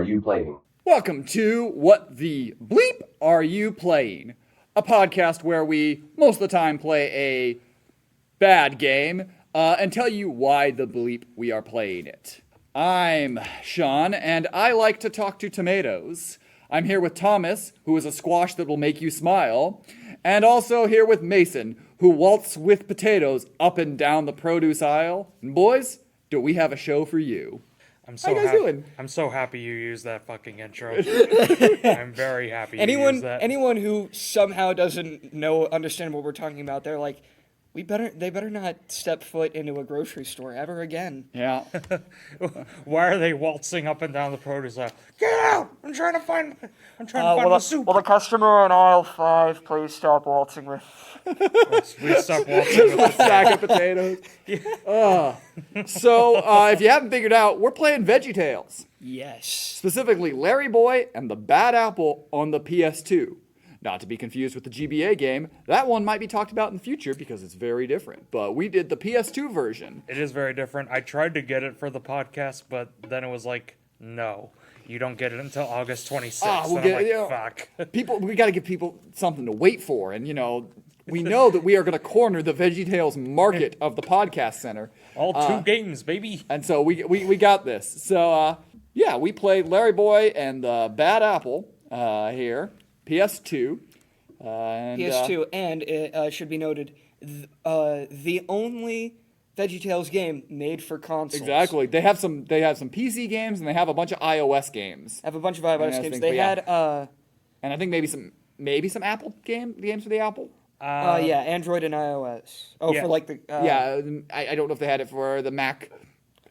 you playing? Welcome to What the Bleep Are You Playing? A podcast where we most of the time play a bad game and tell you why the bleep we are playing it. I'm Sean, and I like to talk to tomatoes. I'm here with Thomas, who is a squash that will make you smile, and also here with Mason, who waltzes with potatoes up and down the produce aisle. And boys, do we have a show for you? How you guys doing? I'm so happy you used that fucking intro. I'm very happy you used that. Anyone who somehow doesn't understand what we're talking about, they're like, they better not step foot into a grocery store ever again. Yeah. Why are they waltzing up and down the produce aisle? Get out! I'm trying to find the soup. Will the customer on aisle 5 please stop waltzing with? We stop waltzing with A sack of potatoes. So, if you haven't figured out, we're playing VeggieTales. Yes. Specifically, Larry Boy and the Bad Apple on the PS2. Not to be confused with the GBA game. That one might be talked about in the future because it's very different. But we did the PS2 version. It is very different. I tried to get it for the podcast, but then it was like, no, you don't get it until August 26th. Fuck. We got to give people something to wait for. And, we know that we are going to corner the VeggieTales market of the podcast center. All 2 games, baby. And so we got this. So, we played Larry Boy and the Bad Apple here. PS2. PS2, and it should be noted, the only VeggieTales game made for consoles. Exactly. They have some PC games and they have a bunch of iOS games. Have a bunch of iOS games. And I think maybe some Apple games for the Apple. Android and iOS. For like the. I don't know if they had it for the Mac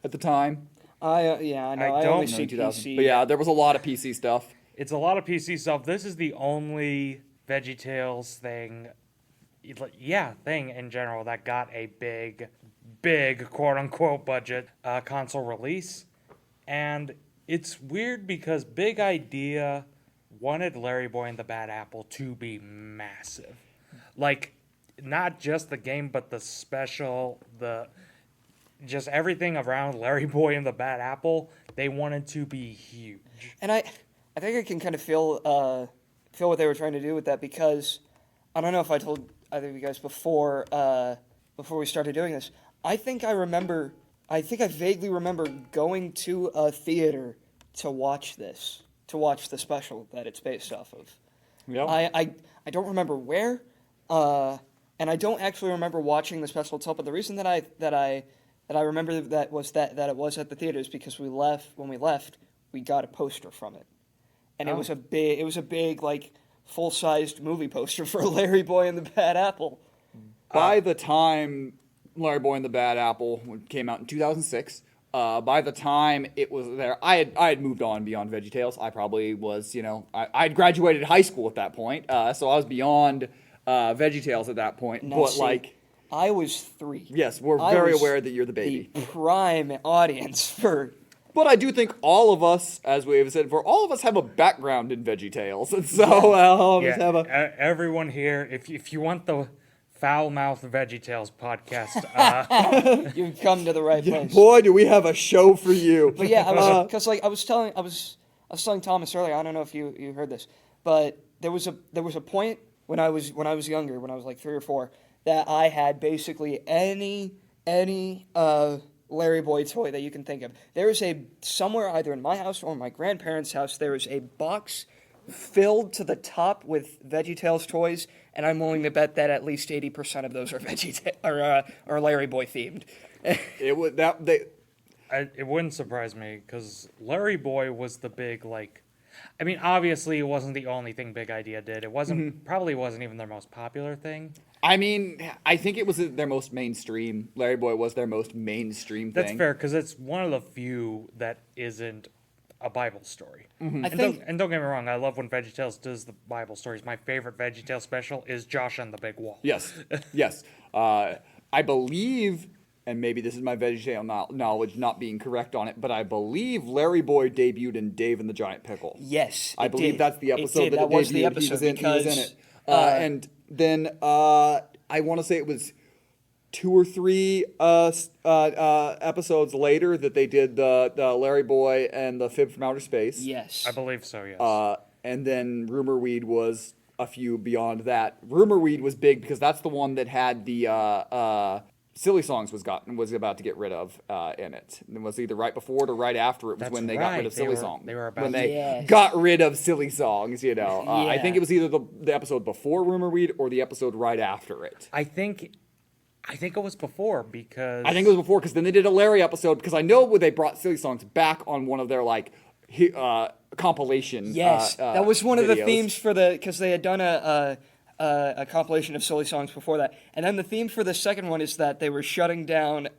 at the time. I only see 2000. PC. But yeah, there was a lot of PC stuff. It's a lot of PC stuff. This is the only VeggieTales thing in general that got a big quote-unquote budget console release. And it's weird because Big Idea wanted Larry Boy and the Bad Apple to be massive. Like, not just the game, but the special, just everything around Larry Boy and the Bad Apple, they wanted to be huge. And I think I can kind of feel what they were trying to do with that, because I don't know if I told either of you guys before we started doing this. I vaguely remember going to a theater to watch the special that it's based off of. Yep. I don't remember where, and I don't actually remember watching the special itself. But the reason that I remember that it was at the theaters because when we left, we got a poster from it. And it was a big, like, full-sized movie poster for Larry Boy and the Bad Apple. By the time Larry Boy and the Bad Apple came out in 2006, by the time it was there, I had moved on beyond VeggieTales. I probably was, I had graduated high school at that point, so I was beyond VeggieTales at that point. Now, I was 3. Yes, we're very aware that you're the baby. The prime audience for... But I do think all of us, as we have said before, all of us have a background in VeggieTales, and so all of us have a... Everyone here, if you want the foul-mouthed VeggieTales podcast, you've come to the right place. Boy, do we have a show for you! But yeah, I was telling Thomas earlier. I don't know if you heard this, but there was a point when I was younger, when I was like 3 or 4, that I had basically any Larry Boy toy that you can think of. There is somewhere either in my house or my grandparents' house, there is a box filled to the top with VeggieTales toys, and I'm willing to bet that at least 80% of those are are Larry Boy themed. It wouldn't surprise me because Larry Boy was the big obviously it wasn't the only thing Big Idea did. It wasn't probably wasn't even their most popular thing. I mean, I think it was their most mainstream. Larry Boy was their most mainstream thing. That's fair, because it's one of the few that isn't a Bible story. Mm-hmm. And don't get me wrong, I love when VeggieTales does the Bible stories. My favorite VeggieTales special is Josh and the Big Wall. Yes, yes. I believe, and maybe this is my VeggieTale knowledge not being correct on it, but I believe Larry Boy debuted in Dave and the Giant Pickle. Yes, I believe that's the episode that was debuted. The episode he was in it. And then I want to say it was 2 or 3 episodes later that they did the Larry Boy and the Fib from Outer Space. Yes. I believe so, yes. And then Rumor Weed was a few beyond that. Rumor Weed was big because that's the one that had the Silly Songs was about to get rid of in it. It was either right before it or right after it was That's when they got rid right. of Silly Songs. They were about when to- they Yes. got rid of Silly Songs, you know. I Yeah. think it was either the episode before Rumor Weed or the episode right after it. I think it was before because I think it was before because then they did a Larry episode because I know when they brought Silly Songs back on one of their like compilation. Yes, that was one of the videos. themes for because they had done a compilation of Silly Songs before that, and then the theme for the second one is that they were shutting down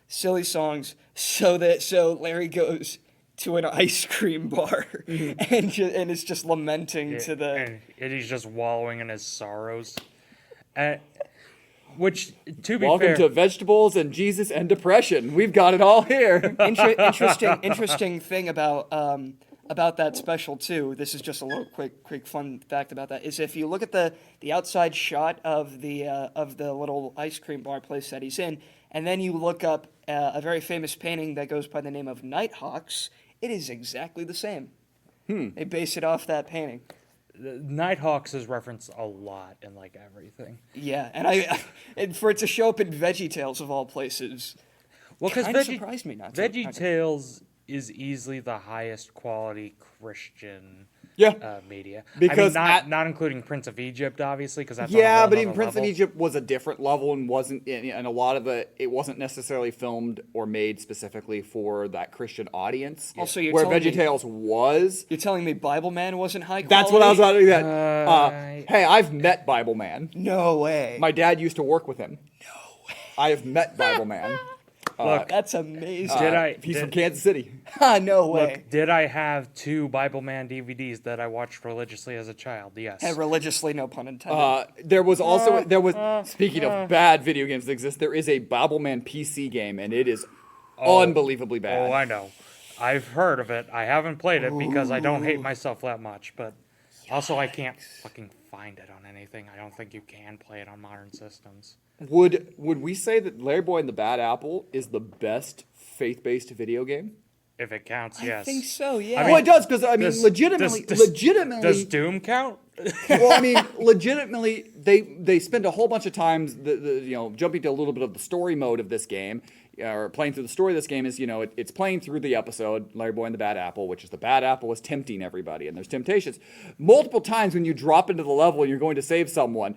Silly Songs so Larry goes to an ice cream bar and is just lamenting to the. and he's just wallowing in his sorrows. Which, to be Welcome fair, to vegetables and Jesus and depression. We've got it all here. Interesting thing about that special too. This is just a little quick fun fact about that. Is if you look at the outside shot of the little ice cream bar place that he's in, and then you look up a very famous painting that goes by the name of Nighthawks, it is exactly the same. They base it off that painting. Nighthawks is referenced a lot in like everything. Yeah, and for it to show up in VeggieTales of all places, Well, because kind of surprised me not to. VeggieTales is easily the highest quality Christian media. Because I mean, not including Prince of Egypt, obviously, because that's on a Yeah, whole but even nother Prince of level. Egypt was a different level and wasn't, and a lot of it wasn't necessarily filmed or made specifically for that Christian audience. Also, you're where telling me- VeggieTales was. You're telling me Bible Man wasn't high quality? That's what I was about to do. That. Hey, I've met Bible Man. No way. My dad used to work with him. No way. I have met Bible Man. Look, That's amazing. He's from Kansas City. No way. look, did I have 2 Bible Man DVDs that I watched religiously as a child? Yes. And religiously, no pun intended. There was speaking of bad video games that exist, there is a Bible Man PC game, and it is unbelievably bad. Oh, I know. I've heard of it. I haven't played it because I don't hate myself that much, but also I can't fucking find it on anything. I don't think you can play it on modern systems. Would we say that Larry Boy and the Bad Apple is the best faith-based video game? If it counts, yes. I think so, yeah. I Well, it does because I mean, Does- legitimately, Does Doom count? well, I mean, legitimately, they spend a whole bunch of times, jumping to a little bit of the story mode of this game, or playing through the story of this game is, it's playing through the episode Larry Boy and the Bad Apple, which is the Bad Apple is tempting everybody, and there's temptations multiple times when you drop into the level and you're going to save someone.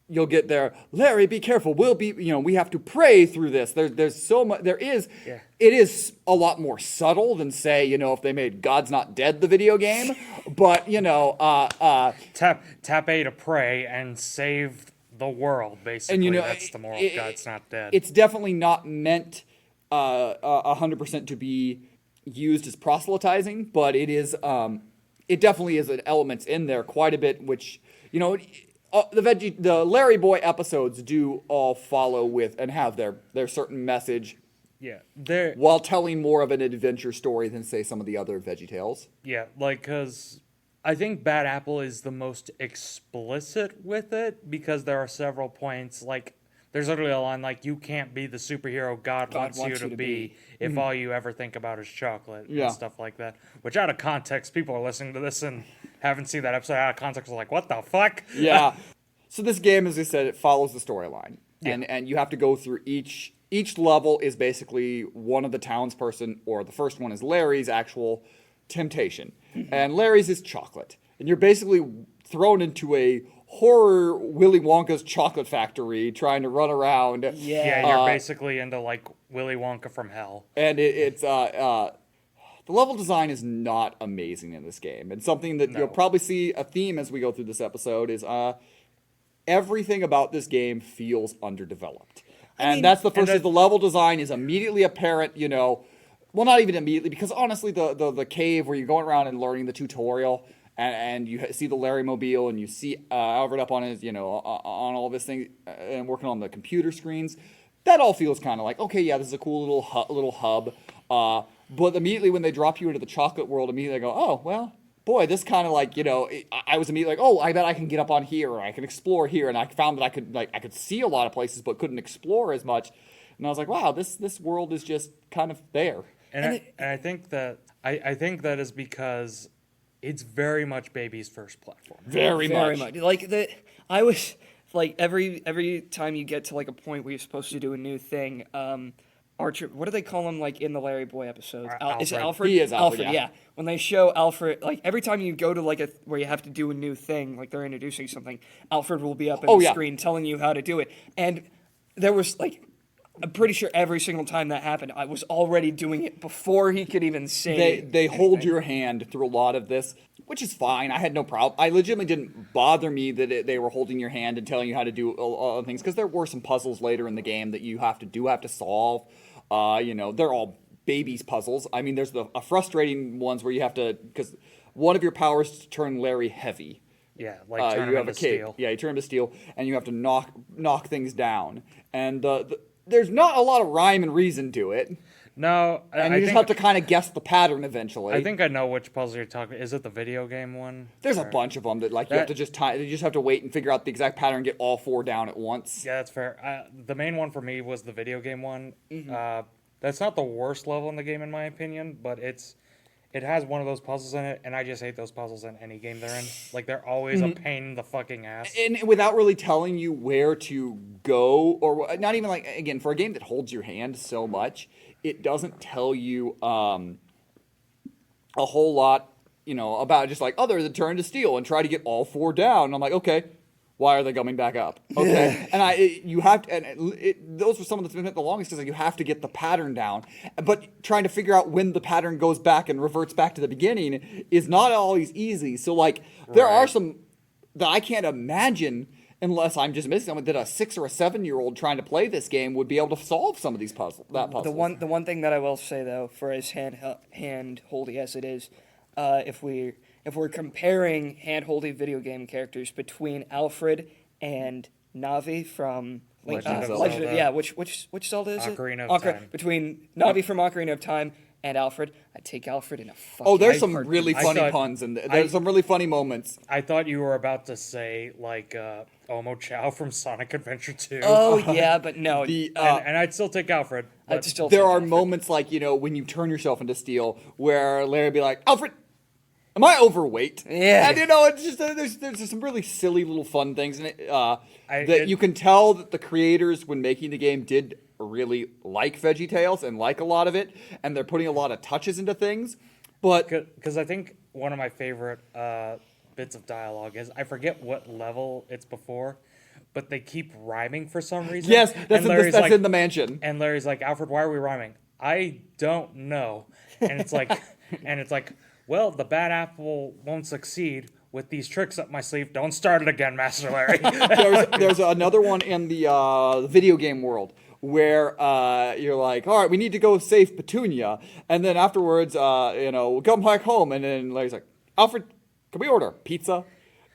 You'll get there, Larry, be careful. We have to pray through this. There's so much. It is a lot more subtle than say, if they made God's Not Dead the video game, but Tap A to pray and save the world, basically. and that's the moral of God's Not Dead. It's definitely not meant 100% to be used as proselytizing, but it is. It definitely is an element in there quite a bit, which the Larry Boy episodes do all follow with and have their certain message. Yeah, while telling more of an adventure story than say some of the other VeggieTales. Yeah, because I think Bad Apple is the most explicit with it because there are several points like there's literally a line like you can't be the superhero God wants you to be if all you ever think about is chocolate and stuff like that. Which out of context, people are listening to this and haven't seen that episode out of context are like, what the fuck? Yeah. So this game, as I said, it follows the storyline. And you have to go through each level is basically one of the townsperson, or the first one is Larry's actual temptation. And Larry's is chocolate. And you're basically thrown into a horror Willy Wonka's chocolate factory trying to run around. Yeah, you're basically into like Willy Wonka from hell. And it's the level design is not amazing in this game. And something that you'll probably see a theme as we go through this episode is everything about this game feels underdeveloped. And that's the first. The level design is immediately apparent. Well, not even immediately, because honestly, the cave where you're going around and learning the tutorial, and you see the Larry Mobile, and you see Alfred up on his, on all of his things, and working on the computer screens. That all feels kind of like, okay, yeah, this is a cool little hub. But immediately when they drop you into the chocolate world, immediately I go, oh well, boy, this kind of like, I was immediately like, oh, I bet I can get up on here, or I can explore here, and I found that I could see a lot of places, but couldn't explore as much. And I was like, wow, this world is just kind of there. And I think that is because it's very much baby's first platform. Very much. I was like every time you get to like a point where you're supposed to do a new thing, Archer, what do they call him like in the Larry Boy episodes? Is it Alfred? He is Alfred, yeah. When they show Alfred, like every time you go to like where you have to do a new thing, like they're introducing something, Alfred will be up on the screen telling you how to do it. And there was like, I'm pretty sure every single time that happened, I was already doing it before he could even say. They hold your hand through a lot of this, which is fine. I had no problem. I legitimately didn't bother me that they were holding your hand and telling you how to do all things, because there were some puzzles later in the game that you have to solve. They're all babies puzzles. I mean, there's the frustrating ones where you have to, because one of your powers is to turn Larry heavy. Yeah, like turn him into steel. Yeah, you turn him to steel, and you have to knock things down. And there's not a lot of rhyme and reason to it. No, and you just have to kind of guess the pattern eventually. I think I know which puzzle you're talking about. Is it the video game one? There's a bunch of them that you have to just you just have to wait and figure out the exact pattern and get all 4 down at once. Yeah, that's fair. The main one for me was the video game one. Mm-hmm. That's not the worst level in the game in my opinion, but it has one of those puzzles in it, and I just hate those puzzles in any game they're in. Like, they're always a pain in the fucking ass. And without really telling you where to go, or not even like, again, for a game that holds your hand so much, it doesn't tell you a whole lot, about just like, there's a turn to steal and try to get all 4 down. And I'm like, okay, why are they coming back up? Okay, and those were some of that's been the longest, because you have to get the pattern down. But trying to figure out when the pattern goes back and reverts back to the beginning is not always easy. So like, there are some that I can't imagine, unless I'm just missing them, that a 6 or a 7-year-old trying to play this game would be able to solve some of these puzzles. The one thing that I will say though, for as hand-holdy as it is, if we're comparing hand-holdy video game characters between Alfred and Navi from Legend of Zelda. Yeah, which Zelda is it? Ocarina of Time. Between Navi from Ocarina of Time and Alfred, I'd take Alfred in a fucking there's some really funny puns, and there's some really funny moments. I thought you were about to say, like, Omo Chow from Sonic Adventure 2. Oh, yeah, but no. And I'd still take Alfred. There are moments like, when you turn yourself into steel, where Larry would be like, Alfred, am I overweight? Yeah. And it's just there's some really silly little fun things in it that you can tell that the creators, when making the game, did really like VeggieTales and like a lot of it, and they're putting a lot of touches into things. But because I think one of my favorite bits of dialogue is, I forget what level it's before, but they keep rhyming for some reason. Yes, that's in the mansion. And Larry's like, Alfred, why are we rhyming? I don't know. And it's like, well, the bad apple won't succeed with these tricks up my sleeve. Don't start it again, Master Larry. there's another one in the video game world where you're like, all right, we need to go save Petunia. And then afterwards, we'll come back home. And then Larry's like, Alfred, can we order pizza?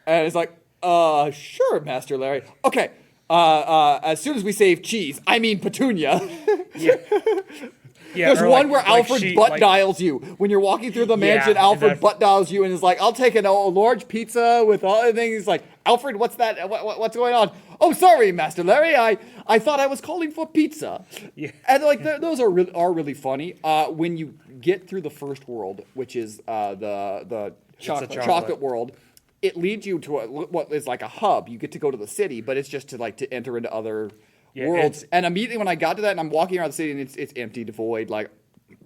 And it's like, sure, Master Larry. Okay, as soon as we save Petunia. Yeah. Yeah, there's one where Alfred dials you. When you're walking through the mansion, Alfred butt dials you and is like, I'll take a large pizza with all the things. He's like, Alfred, what's that? What's going on? Oh, sorry, Master Larry. I thought I was calling for pizza. Yeah. And like those are really funny. When you get through the first world, which is the chocolate world, it leads you to what is like a hub. You get to go to the city, but it's just to enter into other worlds. And immediately when I got to that, and I'm walking around the city, and it's empty, devoid. Like,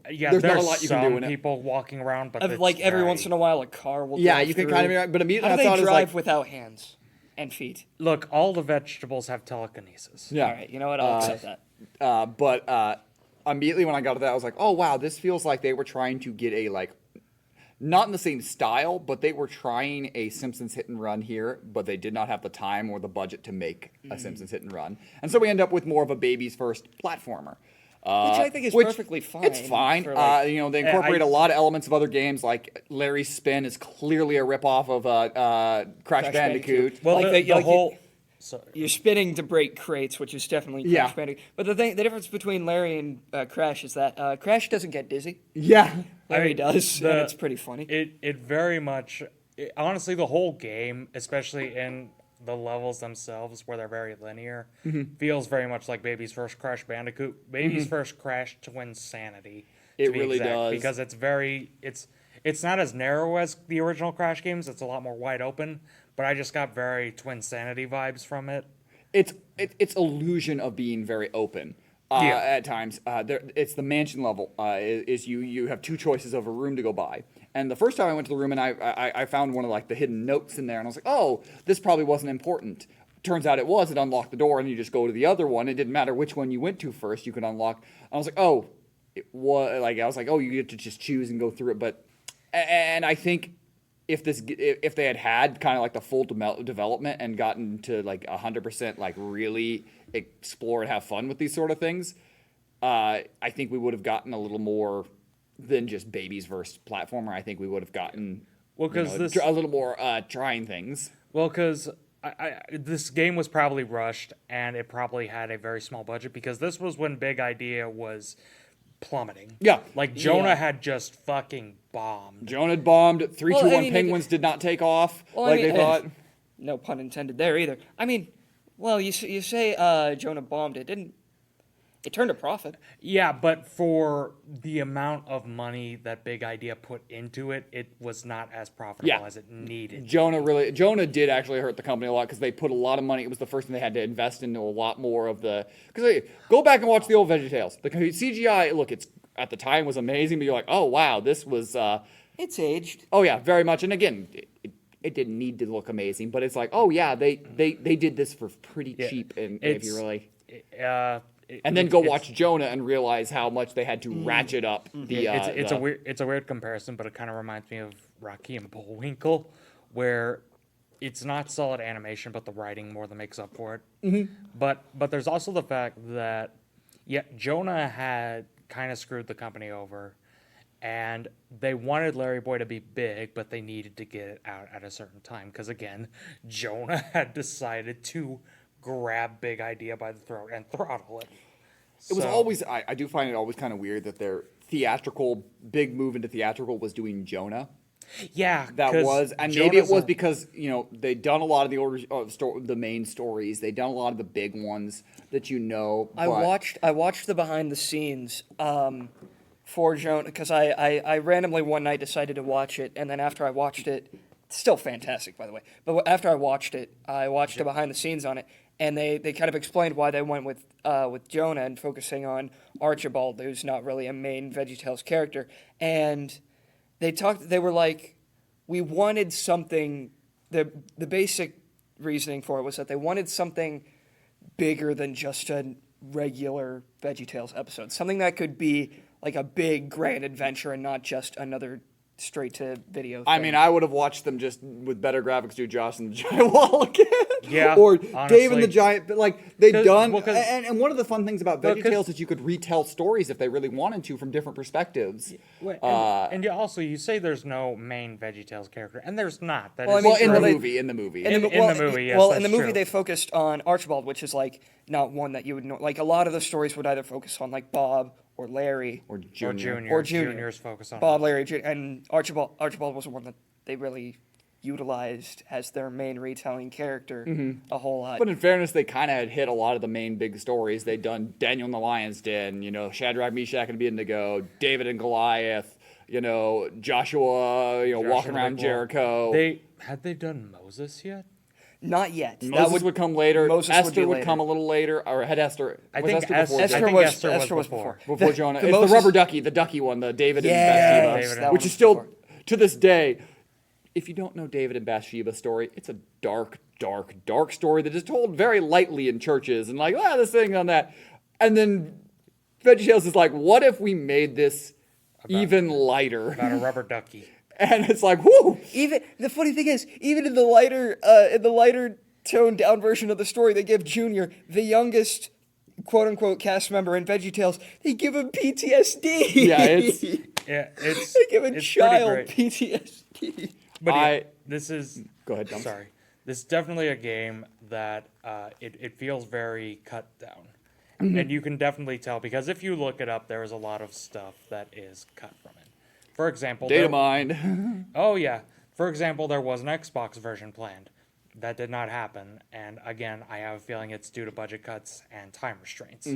there's not a lot you can do in it. People walking around, but every once in a while a car will. Yeah, you can kind of. But immediately how do I thought they it was drive like, without hands and feet? Look, all the vegetables have telekinesis. Yeah. All right, you know what? I'll accept that. But immediately when I got to that, I was like, oh wow, this feels like they were trying to get a not in the same style, but they were trying a Simpsons hit and run here, but they did not have the time or the budget to make a Simpsons hit and run. And so we end up with more of a baby's first platformer. Which I think is perfectly fine. It's fine. They incorporate a lot of elements of other games, like Larry's Spin is clearly a ripoff of Crash Bandicoot. Well, So You're spinning to break crates, which is definitely Crash Yeah. Bandicoot. But the difference between Larry and Crash is that Crash doesn't get dizzy. Yeah. Larry mean, does, and the- it's pretty funny. it very much, honestly, the whole game, especially in the levels themselves where they're very linear, feels very much like Baby's first Crash Bandicoot. Baby's first Crash Twin Sanity. It to be really exact, does. because it's not as narrow as the original Crash games. It's a lot more wide open. But I just got very Twin Sanity vibes from it. It's illusion of being very open. Yeah. At times, it's the mansion level. Is you have two choices of a room to go by. And the first time I went to the room and I found one of like the hidden notes in there, and I was like, oh, this probably wasn't important. Turns out it was. It unlocked the door, and you just go to the other one. It didn't matter which one you went to first. You could unlock. I was like, oh, it was like I was like, oh, you get to just choose and go through it. But and I think if they had kind of like the full development and gotten to like 100% like really explore and have fun with these sort of things, I think we would have gotten a little more than just Baby's versus platformer. I think we would have gotten Well, 'cause this- a little more trying things. Well, because this game was probably rushed, and it probably had a very small budget, because this was when Big Idea was plummeting. Yeah. Like, Jonah Yeah. had just fucking bombed. Jonah had bombed. 321 Well, I mean, Penguins did not take off Well, like I mean, they thought. No pun intended there either. I mean, well, you say Jonah bombed. It didn't. It turned a profit. Yeah, but for the amount of money that Big Idea put into it, it was not as profitable Yeah. as it needed. Jonah did actually hurt the company a lot because they put a lot of money. It was the first thing they had to invest into a lot more of the. Because go back and watch the old VeggieTales. The CGI, look, it's at the time was amazing, but you're like, oh wow, this was. It's aged. Oh yeah, very much. And again, it didn't need to look amazing, but it's like, oh yeah, they did this for pretty Yeah, cheap. And if it's- you really. It- And then it- go it's- watch Jonah and realize how much they had to ratchet up the. It's a weird comparison, but it kind of reminds me of Rocky and Bullwinkle, where it's not solid animation, but the writing more than makes up for it. Mm-hmm. But there's also the fact that Jonah had kind of screwed the company over, and they wanted Larry Boy to be big, but they needed to get it out at a certain time because again, Jonah had decided to grab Big Idea by the throat and throttle it. It was So- always, I do find it always kind of weird that their big move into theatrical was doing Jonah. Yeah, That 'cause was, and maybe it Jonah's was a- because, they'd done a lot of the main stories. They'd done a lot of the big ones that I but- watched the behind the scenes for Jonah because I randomly one night decided to watch it, and then after I watched it, it's still fantastic by the way. But after I watched the behind the scenes on it, and they kind of explained why they went with Jonah and focusing on Archibald, who's not really a main VeggieTales character, and they were like, we wanted something. The basic reasoning for it was that they wanted something bigger than just a regular VeggieTales episode. Something that could be like a big grand adventure and not just another straight to video thing. I mean, I would have watched them just with better graphics do Josh and the Giant Wall again. Yeah, or Dave honestly. and the Giant. But like they've 'Cause- done, well, 'cause- and one of the fun things about Well, 'cause- VeggieTales is you could retell stories if they really wanted to from different perspectives. And you also you say there's no main VeggieTales character, and there's not. That Well, I is mean, Well, in true. the they- movie, in the movie. In the movie, yes, Well, in the that's movie, true. they focused on Archibald, which is like not one that you would know. Like a lot of the stories would either focus on like Bob or Larry or or Junior. Junior. or Junior. Junior's focus on Bob, Larry, and Archibald. Archibald was the one that they really utilized as their main retelling character a whole lot. But in fairness, they kind of had hit a lot of the main big stories. They'd done Daniel in the Lion's Den, Shadrach, Meshach, and Abednego, David and Goliath, Joshua, walking Joshua around Big Wall. Jericho. Had they done Moses yet? Not yet. Moses would come later. Moses would Esther be would later. come a little later, or had Esther. I was think Esther before Esther- Jonah? I think Esther was before. Before Jonah. the It's Moses- the rubber ducky, the ducky one, the David Yes, and David Bathsheba, and- which that is still, was to this day, if you don't know David and Bathsheba story, it's a dark, dark, dark story that is told very lightly in churches and like, this thing on that. And then VeggieTales is like, what if we made this even lighter? About a rubber ducky. And it's like, whoo! Even the funny thing is, even in the lighter toned down version of the story, they give Junior, the youngest quote unquote cast member in VeggieTales, they give him PTSD. Yeah, it's- Yeah, it's they give a it's child pretty great. PTSD. But I- this is Go ahead, Dom. sorry. This is definitely a game that it feels very cut down. And you can definitely tell, because if you look it up, there is a lot of stuff that is cut from it. For example, Data mined. oh yeah. For example, there was an Xbox version planned. That did not happen, and again, I have a feeling it's due to budget cuts and time restraints,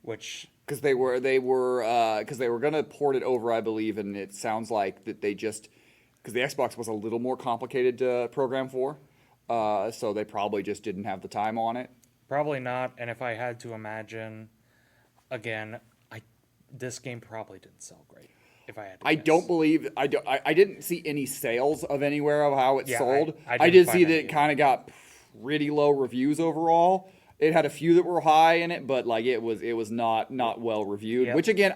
which Because they were gonna port it over, I believe, and it sounds like that they just because the Xbox was a little more complicated to program for, so they probably just didn't have the time on it. probably not. And if I had to imagine, again, this game probably didn't sell great. If I had to I guess. don't believe I didn't see any sales of anywhere of how it Yeah, sold. I I didn't did find see that any it either. kind of got pretty low reviews overall. It had a few that were high in it, but like it was not well reviewed. Yep. Which again,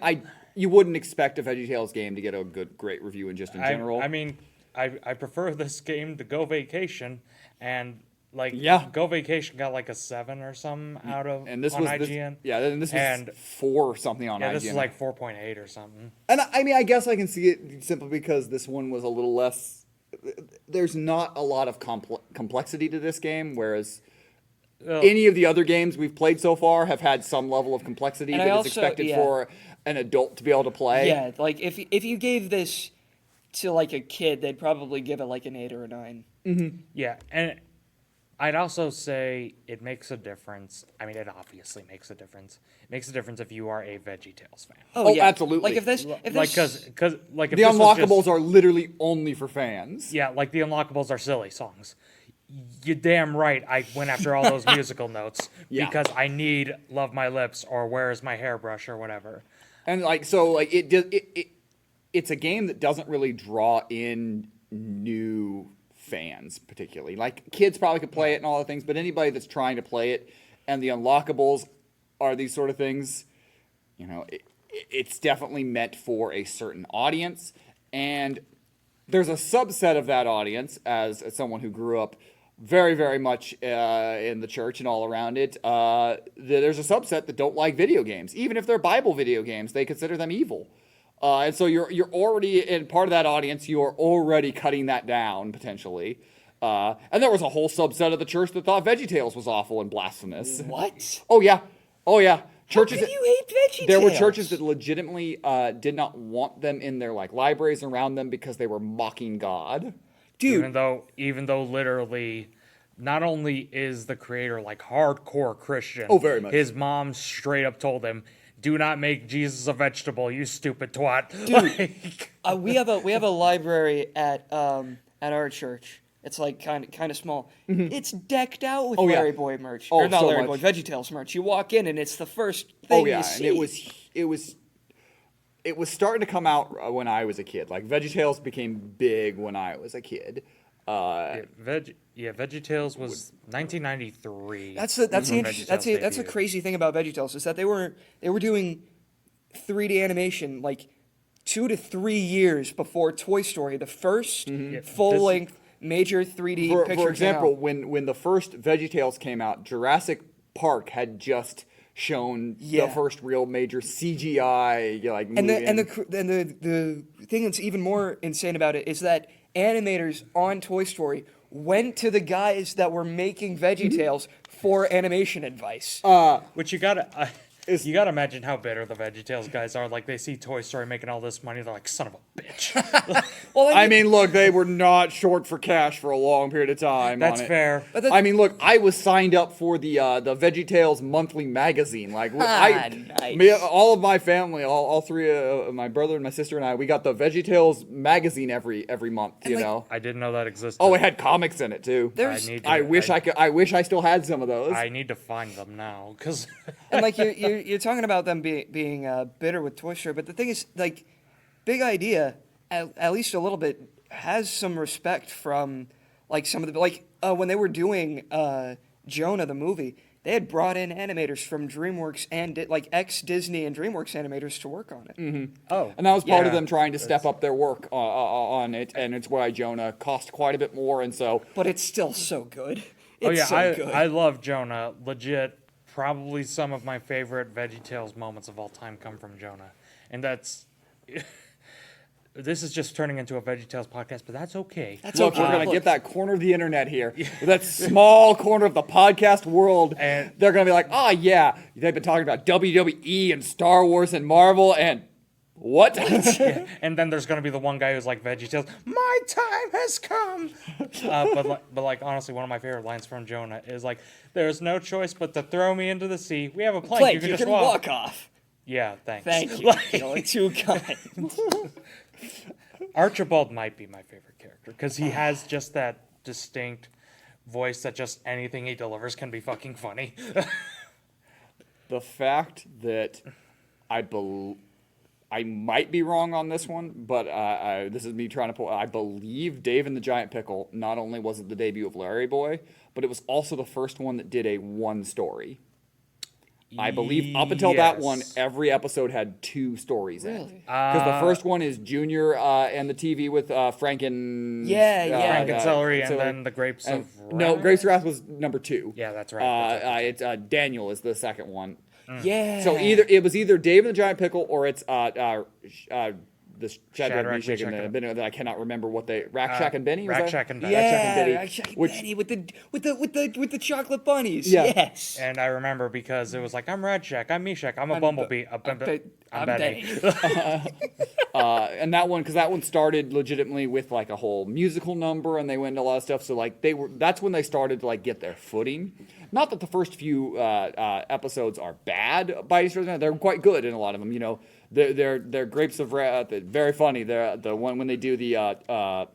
you wouldn't expect a VeggieTales game to get a great review in general. I mean, I prefer this game to Go Vacation, and like Yeah. Go Vacation got like a 7 or something out of and this on was IGN. and this was And- 4 or something on Yeah, IGN. this is like 4.8 or something. And I mean, I guess I can see it simply because this one was a little less. There's not a lot of complexity to this game, whereas Well, any of the other games we've played so far have had some level of complexity And that I is also- expected yeah. for an adult to be able to play. Yeah, like if you gave this to like a kid, they'd probably give it like an 8 or a 9. Yeah, and I'd also say it makes a difference. I mean, it obviously makes a difference. It makes a difference if you are a VeggieTales fan. Oh, absolutely. Like if this, Like, because like if The this was just- unlockables are literally only for fans. yeah, like the unlockables are silly songs. You damn right. I went after all those musical notes Yeah. because I need "Love My Lips" or "Where's My Hairbrush" or whatever. And like it's a game that doesn't really draw in new fans particularly. Like kids probably could play it and all the things, but anybody that's trying to play it and the unlockables are these sort of things, you know, it's definitely meant for a certain audience, and there's a subset of that audience as someone who grew up very, very much in the church and all around it. There's a subset that don't like video games, even if they're Bible video games. They consider them evil, and so you're already in part of that audience. You are already cutting that down potentially. And there was a whole subset of the church that thought VeggieTales was awful and blasphemous. What? Oh yeah. How can you hate VeggieTales? There were churches that legitimately did not want them in their like libraries around them because they were mocking God. dude. Even though literally, not only is the creator like hardcore Christian. Oh, very much. His mom straight up told him, "Do not make Jesus a vegetable, you stupid twat." Dude. We have a library at our church. It's like kind of small. It's decked out with Oh, yeah. Larry Boy merch. Oh, or not so Larry much. Boy, VeggieTales merch. You walk in and it's the first thing Oh yeah, you see. and it was starting to come out when I was a kid. Like VeggieTales became big when I was a kid. VeggieTales was 1993. That's when that's a debuted. crazy thing about VeggieTales is that they were doing 3D animation like 2 to 3 years before Toy Story, the first Yeah, full length major 3D picture. For came example, out. when the first VeggieTales came out, Jurassic Park had just shown Yeah. the first real major CGI like movie. And the thing that's even more insane about it is that animators on Toy Story went to the guys that were making VeggieTales for animation advice. Which you gotta imagine how bitter the VeggieTales guys are. Like they see Toy Story making all this money, they're like, "Son of a bitch." Well, I mean, look, they were not short for cash for a long period of time. That's on it. fair. But the- I mean, look, I was signed up for the VeggieTales monthly magazine. Like, Nice. all of my family, all three, my brother and my sister and I, we got the VeggieTales magazine every month. You like- know. I didn't know that existed. Oh, it had comics in it too. There's I wish I wish I still had some of those. I need to find them now because and like you're talking about them being bitter with Toy Story, but the thing is, like, Big Idea, at least a little bit, has some respect from like some of the when they were doing Jonah the movie, they had brought in animators from DreamWorks and ex Disney and DreamWorks animators to work on it. oh, And that was part of yeah, them trying to step up their work on it, and it's why Jonah cost quite a bit more, and so But it's still so good. It's Oh yeah, so good. I love Jonah. Legit, probably some of my favorite VeggieTales moments of all time come from Jonah, and that's This is just turning into a VeggieTales podcast, but that's okay. Look, we're going to get that corner of the internet here. That small corner of the podcast world. And they're going to be like, oh, yeah, they've been talking about WWE and Star Wars and Marvel and what? Yeah. And then there's going to be the one guy who's like, VeggieTales, my time has come. But honestly, one of my favorite lines from Jonah is like, there's no choice but to throw me into the sea. We have a plank. You can just walk off. Yeah, thanks. Thank you. You're too kind. Archibald might be my favorite character because he has just that distinct voice that just anything he delivers can be fucking funny. The fact that I might be wrong on this one, but this is me trying to pull. I believe Dave and the Giant Pickle not only was it the debut of Larry Boy, but it was also the first one that did a one story. I believe up until that one, every episode had 2 stories in it. Because the first one is Junior and the TV with Frank and... Frank and Celery, and then the Grapes of Wrath. No, Grapes of Wrath was number 2. Yeah, that's right. It's Daniel is the second one. Yeah. So it was either Dave and the Giant Pickle or it's the Shadrach, Meshach, and Abednego that I cannot remember what they Rack Shack and Benny. Rack Shack and Benny. Yeah, Rack Shack and Benny with the chocolate bunnies. Yeah. Yes. And I remember because it was like, I'm Rad Shack, I'm Meshach, I'm a Bumblebee, I'm Benny. And that one, because that one started legitimately with like a whole musical number, and they went into a lot of stuff. So like that's when they started to like get their footing. Not that the first few episodes are bad by any stretch, they're quite good in a lot of them. You know, they're Grapes of Wrath, very funny. They're the one when they do the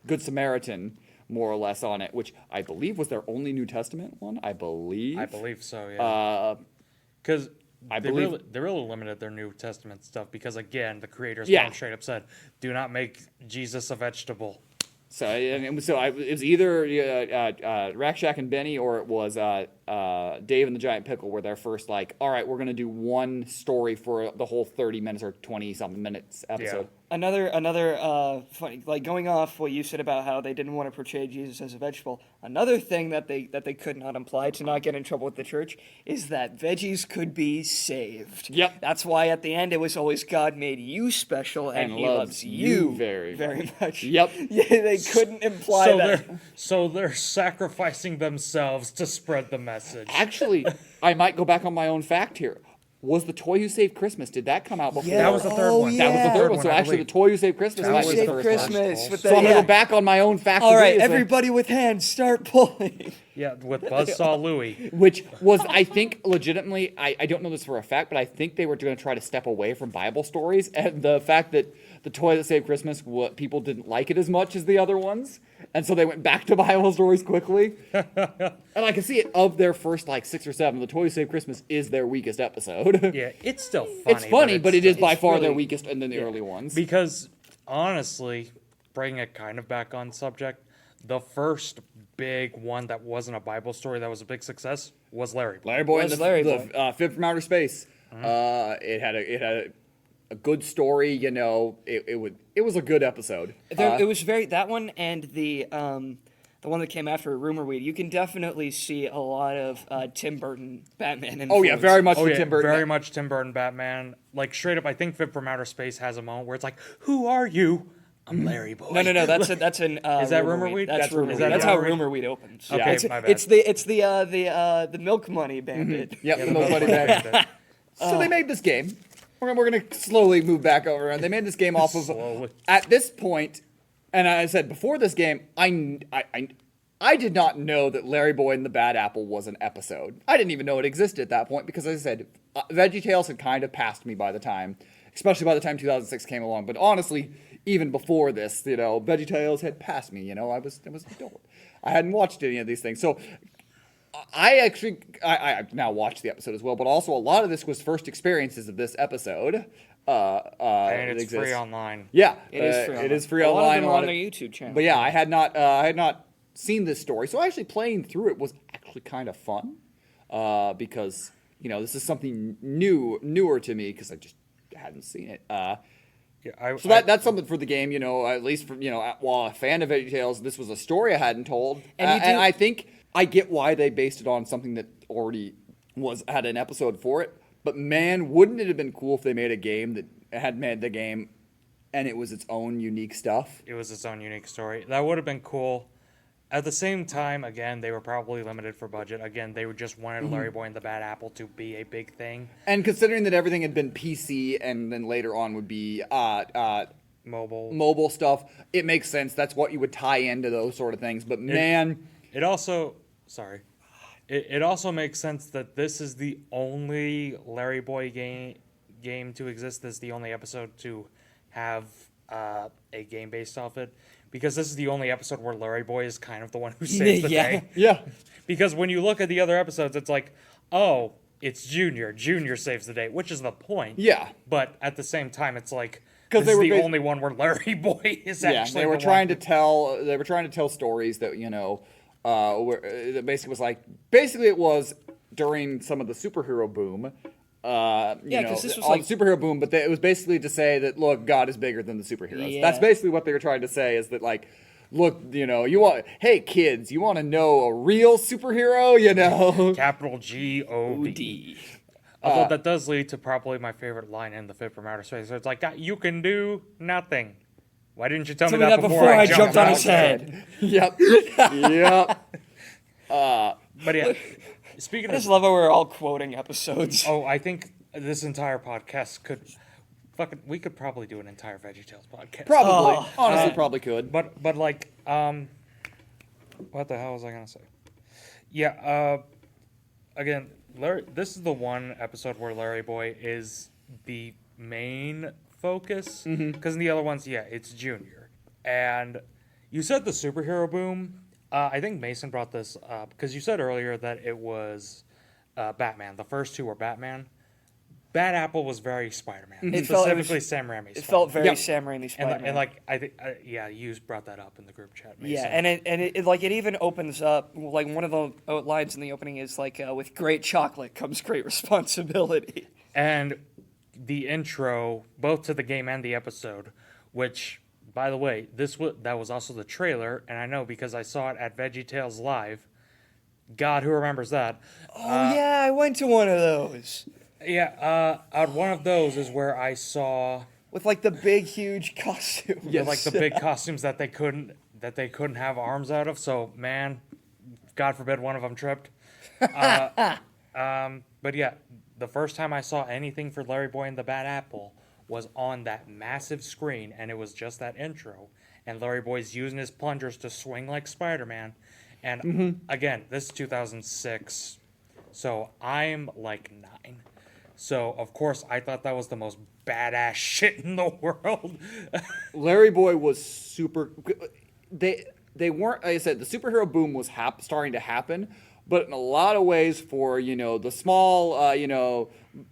Good Samaritan, more or less, on it, which I believe was their only New Testament one. I believe So. Yeah. Because they really limited their New Testament stuff because again, the creators straight up said, "Do not make Jesus a vegetable." So it was either Rack Shack and Benny or it was Dave and the Giant Pickle were their first like, all right, we're going to do one story for the whole 30 minutes or 20-something minutes episode. Yeah. Another funny, like going off what you said about how they didn't want to portray Jesus as a vegetable. Another thing that they could not imply to not get in trouble with the church is that veggies could be saved. Yep. That's why at the end it was always God made you special and He loves you very much. Yep. Yeah, they couldn't imply that. So they're sacrificing themselves to spread the message. Actually, I might go back on my own fact here. Was the Toy Who Saved Christmas? Did that come out before? Yeah, that was the third one. That was the third one. So I actually, believe. the Toy Who Saved Christmas might be the first Christmas. one. So I'm going to go back on my own fact. All right, everybody with hands, start pulling. Yeah, with Buzzsaw Louie. Which was, I think, legitimately, I don't know this for a fact, but I think they were going to try to step away from Bible stories. And the fact that the Toy That Saved Christmas, people didn't like it as much as the other ones. And so they went back to Bible stories quickly. And I can see it, of their first like 6 or 7, the Toy Who Saved Christmas is their weakest episode. Yeah, it's still funny. It's funny, but it is by far really, their weakest and then the early ones. Because, honestly, bringing it kind of back on subject, the first big one that wasn't a Bible story that was a big success was Larry Boy. Larry Boy and Larry the Fib from Outer Space. It had a good story, you know. It was a good episode. It was very that one and the one that came after Rumor Weed. You can definitely see a lot of Tim Burton Batman influence. Oh yeah, very much Oh, the yeah, Tim Burton. very much Tim Burton Batman. Like, straight up, I think Fib from Outer Space has a moment where it's like, who are you? I'm Larry Boy. No. That's an. Is that Rumor Weed? That's Rumor Is Weed. that That's how Rumor Weed? Rumor Weed opens. Okay, it's, my bad. it's the Milk Money Bandit. Yep, Yeah, the most funny bad. So they made this game. We're gonna slowly move back over, and they made this game off of. Slowly. At this point, and I said before this game, I did not know that Larry Boy and the Bad Apple was an episode. I didn't even know it existed at that point because, as I said, VeggieTales had kind of passed me by the time, especially by the time 2006 came along. But honestly, even before this, you know, VeggieTales had passed me. You know, I was an adult. I hadn't watched any of these things, so. I've now watched the episode as well, but also a lot of this was first experiences of this episode. And it's free online. Yeah, It is free. It is free a online. lot of them are on their YouTube channel. But yeah, I had not seen this story, so actually playing through it was actually kind of fun, because you know this is something newer to me because I just hadn't seen it. So that's something for the game, you know. At least for while a fan of VeggieTales, this was a story I hadn't told, and I think I get why they based it on something that already had an episode for it. But man, wouldn't it have been cool if they made a game that had made the game and it was its own unique stuff. It was its own unique story. That would have been cool. At the same time, again, they were probably limited for budget. Again, they would just wanted Larry Boy and the Bad Apple to be a big thing. And considering that everything had been PC and then later on would be mobile stuff, it makes sense. That's what you would tie into those sort of things. But man, it also makes sense that this is the only Larry Boy game to exist. This is the only episode to have a game based off it. Because this is the only episode where Larry Boy is kind of the one who saves the day. Yeah. Because when you look at the other episodes, it's like, oh, it's Junior. Junior saves the day, which is the point. Yeah. But at the same time, it's like, because this is the only one where Larry Boy is actually they were trying to tell stories that, that basically it was during some of the superhero boom. Because this was all the superhero boom, but it was basically to say that, look, God is bigger than the superheroes. Yeah. That's basically what they were trying to say, is that, like, look, hey kids, you want to know a real superhero, Capital G-O-D. Although that does lead to probably my favorite line in the Fit from Outer Space. So it's like, you can do nothing. Why didn't you tell me that before I jumped on out? his head? Yep. Yep. But yeah, speaking I of... just love how we're all quoting episodes. Oh, I think this entire podcast could... we could probably do an entire VeggieTales podcast. Probably. Honestly, probably could. But like, what the hell was I gonna say? Yeah, again, this is the one episode where Larry Boy is the main focus. Because in the other ones, it's Junior. And you said the superhero boom. I think Mason brought this up because you said earlier that it was Batman. The first two were Batman. Bad Apple was very Spider-Man. Specifically Sam Raimi's. It felt very Sam Raimi Spider-Man. And like I think, you brought that up in the group chat. Mason. Yeah, and it even opens up, like, one of the lines in the opening is like, with great chocolate comes great responsibility. And the intro, both to the game and the episode, which, by the way, that was also the trailer, and I know because I saw it at VeggieTales Live. God, who remembers that? Oh yeah, I went to one of those. Yeah, at one of those is where I saw with like the big, huge costume. with like the big costumes that they couldn't have arms out of. So man, God forbid one of them tripped. But yeah, the first time I saw anything for Larry Boy and the Bad Apple was on that massive screen, and it was just that intro. And Larry Boy's using his plungers to swing like Spider-Man. And again, this is 2006, so I'm like 9. So, of course, I thought that was the most badass shit in the world. Larry Boy was super... They weren't... Like I said, the superhero boom was starting to happen, but in a lot of ways for, the small,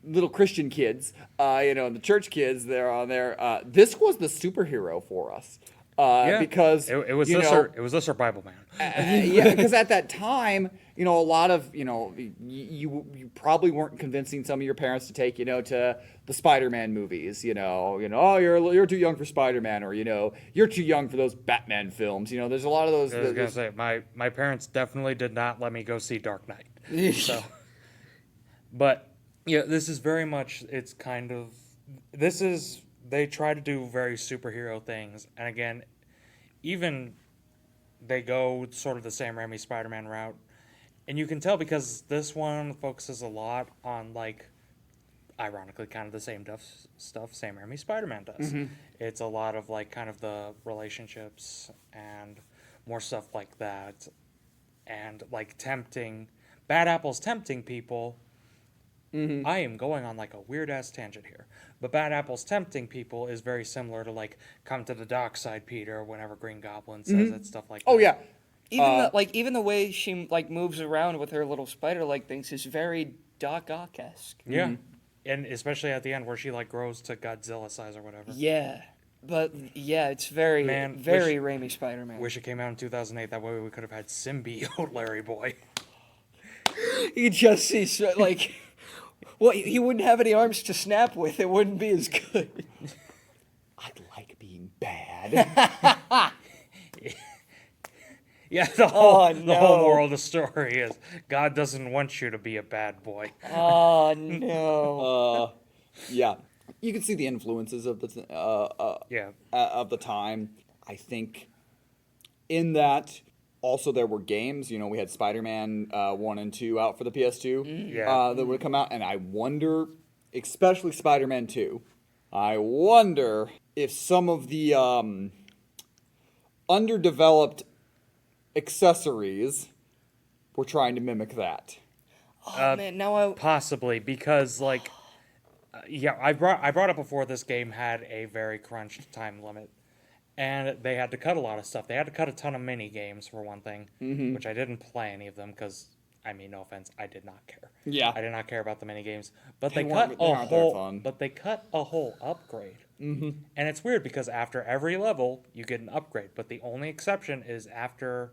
little Christian kids, the church kids that are on there, this was the superhero for us. Because it was this or Bible Man. Because at that time, a lot of you probably weren't convincing some of your parents to take to the Spider-Man movies. Oh, you're too young for Spider-Man, or you're too young for those Batman films. There's a lot of those. I was gonna say my parents definitely did not let me go see Dark Knight. So, but this is very much. It's kind of they try to do very superhero things, and again, even they go sort of the Sam Raimi Spider-Man route, and you can tell because this one focuses a lot on, like, ironically, kind of the same stuff Sam Raimi Spider-Man does. It's a lot of, like, kind of the relationships and more stuff like that, and like Bad Apple's tempting people. I am going on like a weird ass tangent here, but Bad Apple's tempting people is very similar to like come to the dark side, Peter. Whenever Green Goblin says it, stuff like that. Oh yeah, even the way she like moves around with her little spider-like things is very Doc Ock-esque. Yeah, and especially at the end where she like grows to Godzilla size or whatever. Yeah, but it's very Raimi Spider-Man. Wish it came out in 2008. That way we could have had symbiote Larry Boy. You just see like. Well, he wouldn't have any arms to snap with. It wouldn't be as good. I'd like being bad. The whole moral of the story is God doesn't want you to be a bad boy. Oh, no. Yeah. you can see the influences of of the time. I think in that also there were games. You know, we had Spider-Man 1 and 2 out for the PS2 that would come out, and I wonder, especially Spider-Man 2, I wonder if some of the underdeveloped accessories were trying to mimic that. Oh man, now I Possibly because like, I brought up before this game had a very crunched time limit, and they had to cut a lot of stuff. They had to cut a ton of mini games for one thing, which I didn't play any of them because, I mean, no offense, I did not care. Yeah. I did not care about the mini games, but They they cut weren't- they a aren't that whole, fun. but they cut a whole upgrade. And it's weird because after every level you get an upgrade, but the only exception is after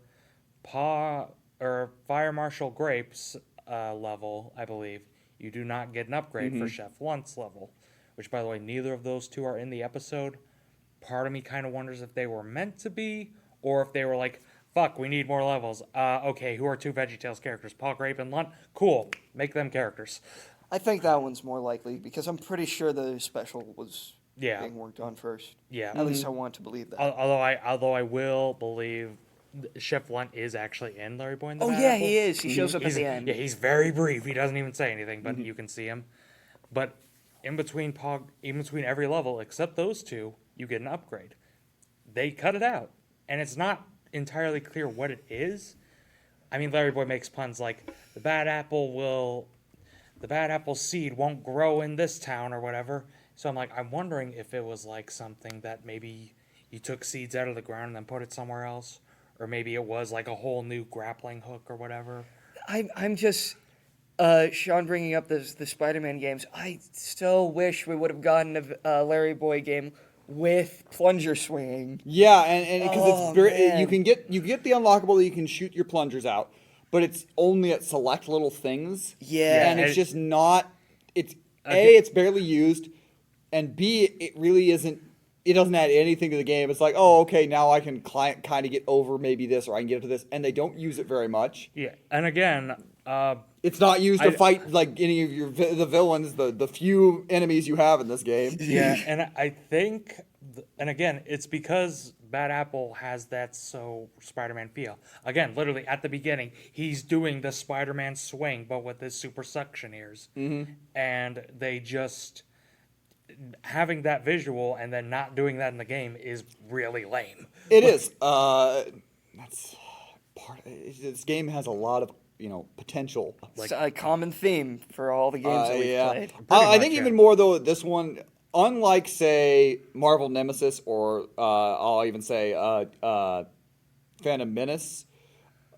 Fire Marshal Grape's level, I believe, you do not get an upgrade for Chef Lunt's level, which, by the way, neither of those two are in the episode. Part of me kind of wonders if they were meant to be, or if they were like, fuck, we need more levels. Okay, who are two VeggieTales characters? Paul Grape and Lunt? Cool, make them characters. think that one's more likely because I'm pretty sure the special was Yeah. being worked on first. Yeah. At least I want to believe that. Although I will believe Chef Lunt is actually in Larry Boy and the Oh Bad yeah, Apple. he is. He shows up at He's- the end. Yeah, he's very brief. He doesn't even say anything, but you can see him. But in between every level, except those two, you get an upgrade. They cut it out, and it's not entirely clear what it is. I mean, Larry Boy makes puns like the bad apple seed won't grow in this town or whatever. So I'm wondering if it was like something that maybe you took seeds out of the ground and then put it somewhere else, or maybe it was like a whole new grappling hook or whatever. I'm just Sean bringing up the Spider-Man games. I still wish we would have gotten a Larry Boy game with plunger swinging. Yeah, and because Oh, it's very, man. you get the unlockable that you can shoot your plungers out, but it's only at select little things. Yeah. and it's it- just not. It's Okay. it's barely used, and B, it really isn't. It doesn't add anything to the game. It's like, oh, okay, now I can kind of get over maybe this, or I can get up to this, and they don't use it very much. Yeah, and again, It's not used to I- fight like any of the villains, the few enemies you have in this game. yeah, and I think, and again, it's because Bad Apple has that Spider-Man feel. Again, literally at the beginning, he's doing the Spider-Man swing, but with his super suction ears, and they just having that visual and then not doing that in the game is really lame. It is. That's part. This game has a lot of potential. It's a common theme for all the games that we've Yeah. played. I much, think yeah. even more though this one, unlike say Marvel Nemesis or I'll even say Phantom Menace,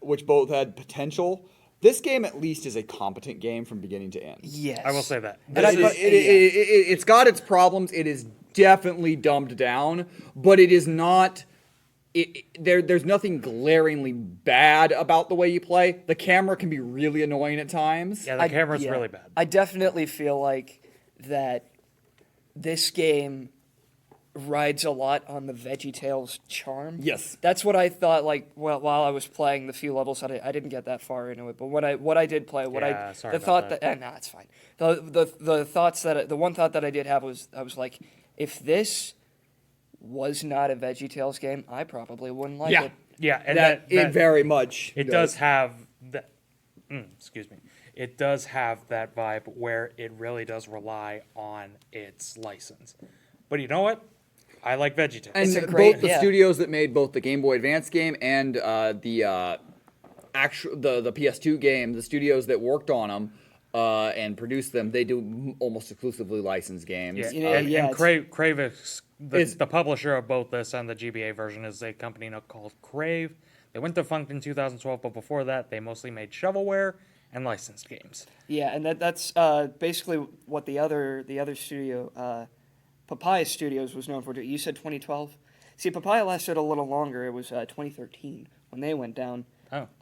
which both had potential. This game at least is a competent game from beginning to end. Yes. I will say that. And it's got its problems. It is definitely dumbed down, but it is not. There's nothing glaringly bad about the way you play. The camera can be really annoying at times. Yeah, the camera's yeah. really bad. I definitely feel like that this game rides a lot on the VeggieTales charm. Yes. That's what I thought. Like, well, while I was playing the few levels, I didn't get that far into it. But what I did play, Sorry the about thought that. nah, it's fine. The thoughts the one thought that I did have was I was like, if this was not a VeggieTales game, I probably wouldn't like Yeah. it. Yeah, and That that it very much. it does have that. Excuse me. It does have that vibe where it really does rely on its license. But you know what? I like VeggieTales. And It's a great- both the yeah. studios that made both the Game Boy Advance game and the PS2 game, the studios that worked on them and produced them, they do almost exclusively licensed games. Yeah, You know, and yeah, Cravix, Is- the publisher of both this and the GBA version, is a company called Crave. They went defunct in 2012, but before that, they mostly made shovelware and licensed games. Yeah, and that's basically what the other studio, Papaya Studios, was known for. You said 2012. See, Papaya lasted a little longer. It was 2013 when they went down.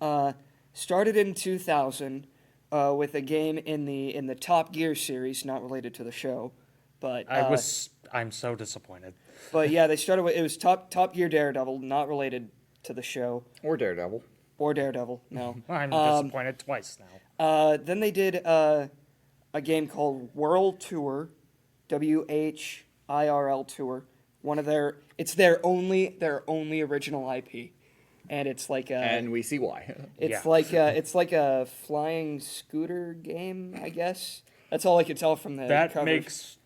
Oh, Started in 2000 with a game in the Top Gear series, not related to the show, but I'm so disappointed. But yeah, they started with it was Top Gear Daredevil, not related to the show Or Daredevil. or Daredevil. No. I'm disappointed twice now. Then they did a game called World Tour WHIRL Tour. It's their only original IP, and it's like a. And we see why. It's Yeah. like a flying scooter game, I guess. That's all I could tell from the That covers.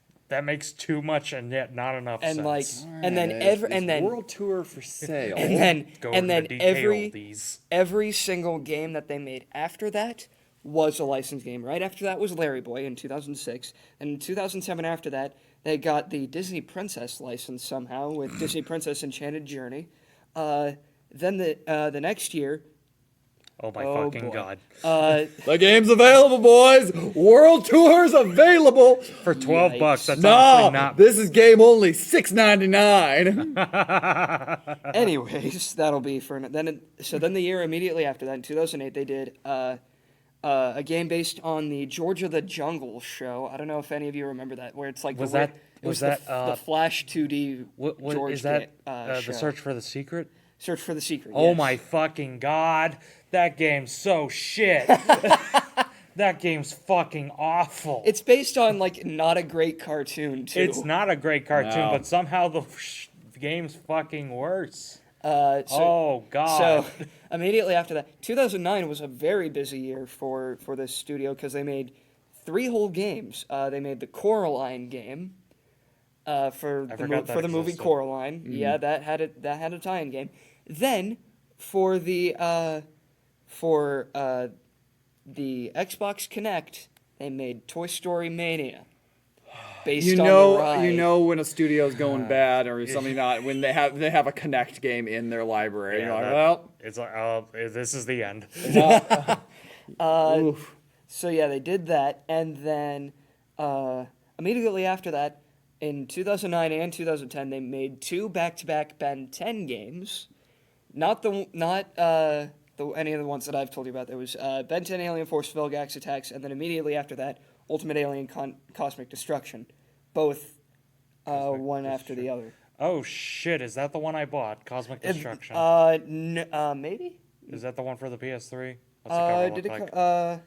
makes too much and yet not enough And like, sense. and then Alright, every, and then World Tour for sale. and then Go and into then detail, these. every single game that they made after that was a licensed game. Right after that was Larry Boy in 2006, and in 2007 after that they got the Disney Princess license somehow with Disney Princess Enchanted Journey. Then the next year, Oh my oh fucking boy. god. The game's available, boys. World Tour's available. For $12, Yikes. that's No, honestly not. this is game only $6.99. anyways, that'll be for then. So then the year immediately after that, in 2008, they did a game based on the Georgia the Jungle show. I don't know if any of you remember that, where it's like Was the, that- it was the, that, the Flash 2D What George is that? The show. Search for the Secret? Search for the Secret. Oh yes. my fucking god. That game's so shit. That game's fucking awful. It's based on like not a great cartoon too. It's not a great cartoon, No. but somehow the game's fucking worse. So, Oh god. So immediately after that, 2009 was a very busy year for this studio because they made 3 whole games. They made the Coraline game for I the forgot that for the movie existed. Coraline. Yeah, that had a tie-in game. Then for the Xbox Kinect, they made Toy Story Mania. Based on the ride. You know when a studio's going bad or something not when they have a Connect game in their library. Yeah, You're like, that- well, it's like this is the end. oof. So yeah, they did that, and then immediately after that, in 2009 and 2010, they made 2 back-to-back Ben 10 games. Not any of the ones that I've told you about. There was Ben 10 Alien Force Vilgax Attacks, and then immediately after that, Ultimate Alien Cosmic Destruction. Both one after the other. Oh shit, is that the one I bought? Cosmic Destruction. Maybe? Is that the one for the PS3? What's the cover Did look it like?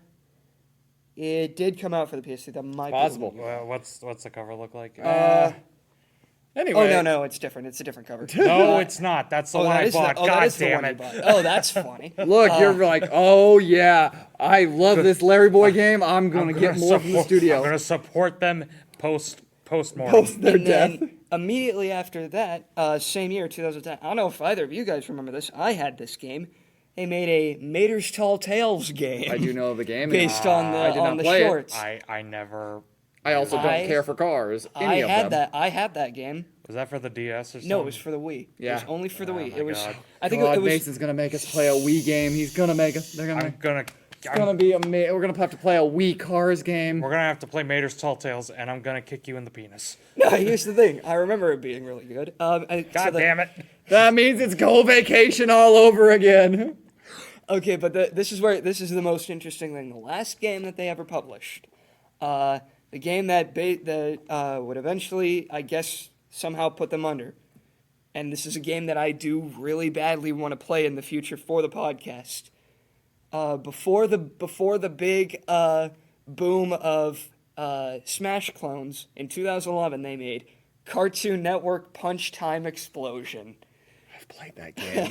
it did come out for the PS3. That might Possible. be. What's the cover look like? Anyway. Oh no, it's different. It's a different cover. No, it's not. That's the one that I is bought. that God is the damn one you it. bought. Oh, that's funny. Look, you're like, oh yeah, I love this Larry Boy game. I'm gonna get more from the I'm studio. gonna support them post mortem. Post their And death. then immediately after that, same year, 2010. I don't know if either of you guys remember this. I had this game. They made a Mater's Tall Tales game. I do know the game. based on I did the not on the play it. shorts. I never. I also don't I- care for cars. I Any of had them. that. I had that game. Was that for the DS or something? No, it was for the Wii. It Yeah. was only for the Wii. my It was. God. I think God, it was. Mason's gonna make us play a Wii game. He's gonna make us. They're gonna. I'm gonna. It's gonna be amazing. We're gonna have to play a Wii Cars game. We're gonna have to play Mater's Tall Tales, and I'm gonna kick you in the penis. No, here's the thing. I remember it being really good. God damn it! That means it's Go Vacation all over again. Okay, but this is the most interesting thing. The last game that they ever published, the game that would eventually, I guess, somehow put them under, and this is a game that I do really badly want to play in the future for the podcast. Before the big boom of Smash clones in 2011, they made Cartoon Network Punch Time Explosion. I've played that game.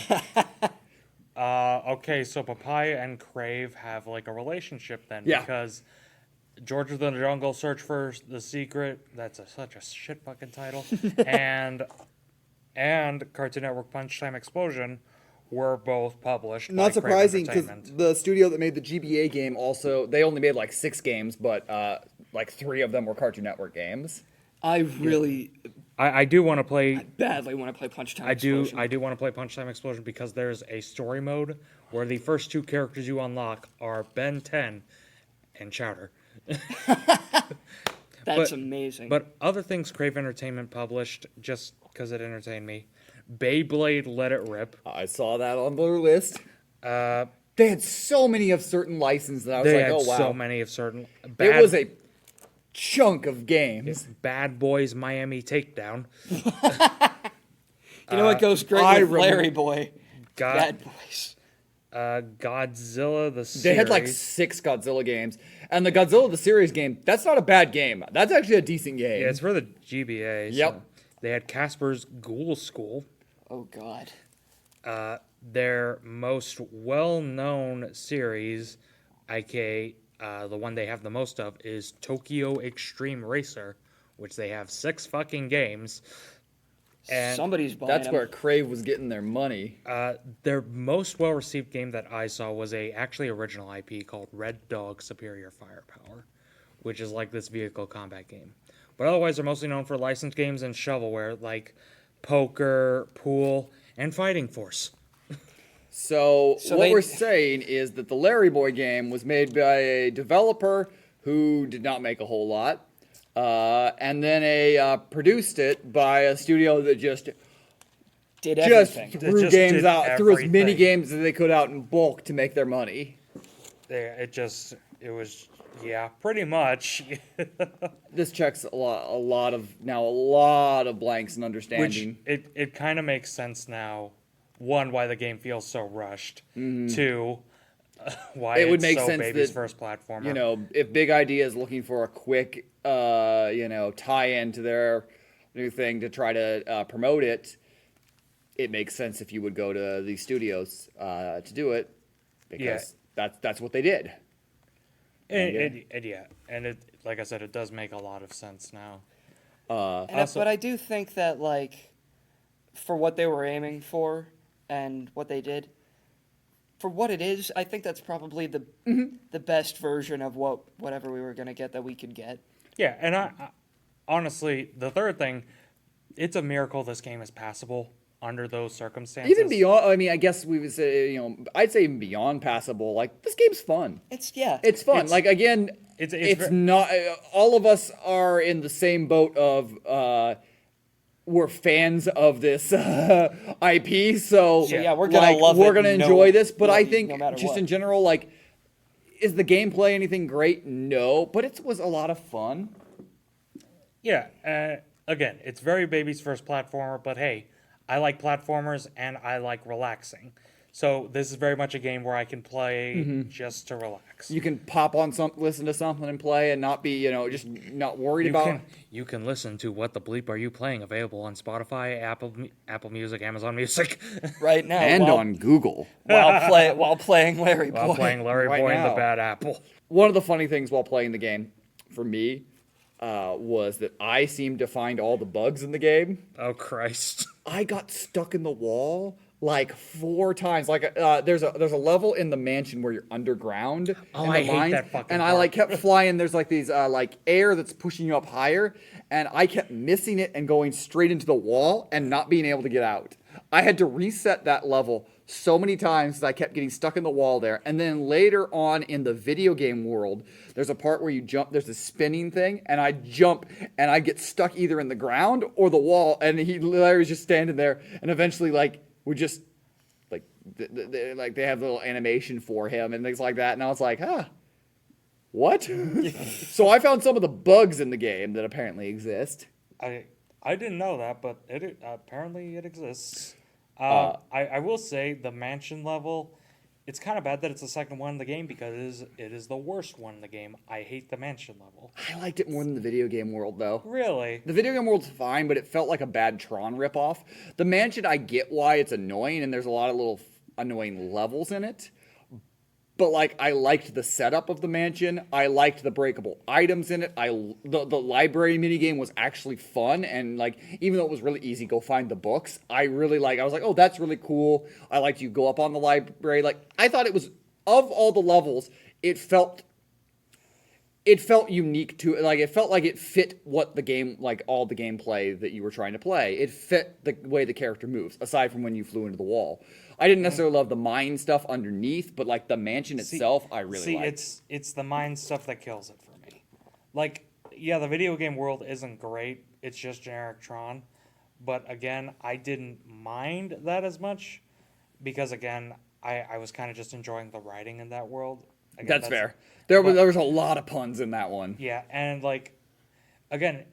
Okay, so Papaya and Crave have like a relationship then, Yeah. because George of the Jungle Search for the Secret, that's such a shit fucking title, and Cartoon Network Punch Time Explosion were both published. by Not Crave surprising because Entertainment. the studio that made the GBA game also they only made like 6 games, but like 3 of them were Cartoon Network games. I really I do want to play. badly want to play Punch Time I do Explosion. want to play Punch Time Explosion because there's a story mode where the first 2 characters you unlock are Ben 10 and Chowder. That's but- amazing. But other things Crave Entertainment published, just because it entertained me, Beyblade Let It Rip. I saw that on Blue List. Uh, They had so many of certain licenses that I was they like, had oh wow. so many of certain. It was a chunk of games. Bad Boys Miami Takedown. you know what goes great I with remember- Larry Boy? God, Bad Boys. Godzilla the series. They had like 6 Godzilla games, and the Godzilla the series game, that's not a bad game. That's actually a decent game. Yeah, it's for the GBA. Yep. So they had Casper's Ghoul School. Oh God. Their most well-known series, aka the one they have the most of, is Tokyo Extreme Racer, which they have 6 fucking games. And Somebody's buying That's them. where Crave was getting their money. their most well-received game that I saw was a actually original IP called Red Dog Superior Firepower, which is like this vehicle combat game. But otherwise, they're mostly known for licensed games and shovelware like poker, pool, and Fighting Force. So what they- we're saying is that the Larry Boy game was made by a developer who did not make a whole lot, and then produced it by a studio that just Did everything. threw just games did out, threw as many everything. games as they could out in bulk to make their money. It was, yeah, pretty much. This checks a lot of blanks and Which understanding. it kind of makes sense now. One, why the game feels so rushed. Two, why It would it's make so sense baby's that, first platformer. You know, if Big Idea is looking for a quick, tie-in to their new thing to try to promote it, it makes sense if you would go to these studios to do it, because that's what they did. And it, like I said, it does make a lot of sense now. But I do think that, like, for what they were aiming for and what they did, for what it is, I think that's probably the best version of whatever we were gonna get that we could get. Yeah, and I honestly, the third thing, it's a miracle this game is passable under those circumstances. Even beyond, I mean, I guess we would say, I'd say even beyond passable. Like, this game's fun. It's It's fun. It's- like, again, it's it's not. All of us are in the same boat of. We're fans of this IP, so yeah, we're gonna love we're it gonna no- enjoy this. But no- I think no matter just what. in general, like, is the gameplay anything great? No, but it was a lot of fun. Yeah, again, it's very baby's first platformer, but hey, I like platformers and I like relaxing. So this is very much a game where I can play just to relax. You can pop on listen to something and play, and not be, just not worried about. You can listen to What the Bleep Are You Playing, available on Spotify, Apple Music, Amazon Music, right now And while, on Google. while playing Larry while Boy. playing Larry Right Boy and now. the Bad Apple. One of the funny things while playing the game, for me, was that I seemed to find all the bugs in the game. Oh Christ! I got stuck in the wall like 4 times. Like there's a level in the mansion where you're underground. Oh, in the I hate mines, that fucking And I part. like kept flying. There's like these like air that's pushing you up higher, and I kept missing it and going straight into the wall and not being able to get out. I had to reset that level so many times because I kept getting stuck in the wall there. And then later on in the video game world, there's a part where you jump, there's a spinning thing, and I jump and I get stuck either in the ground or the wall, and Larry was just standing there, and eventually we just like they have a little animation for him and things like that, and I was like, what? So I found some of the bugs in the game that apparently exist. I didn't know that, but apparently it exists. I will say the mansion level, it's kind of bad that it's the second one in the game because it is the worst one in the game. I hate the mansion level. I liked it more than the video game world, though. Really? The video game world's fine, but it felt like a bad Tron ripoff. The mansion, I get why it's annoying, and there's a lot of little annoying levels in it. But like, I liked the setup of the mansion. I liked the breakable items in it. The library minigame was actually fun, and like, even though it was really easy, go find the books. I was like, oh, that's really cool. I liked you go up on the library. Like, I thought it was, of all the levels, it felt unique to, like, it felt like it fit what the game, like all the gameplay that you were trying to play. It fit the way the character moves, aside from when you flew into the wall. I didn't necessarily love the mine stuff underneath, but like the mansion itself, I really liked. It's the mind stuff that kills it for me. Like, yeah, the video game world isn't great. It's just generic Tron. But again, I didn't mind that as much because, again, I was kind of just enjoying the writing in that world. Again, That's fair. There was a lot of puns in that one. Yeah, and like, again,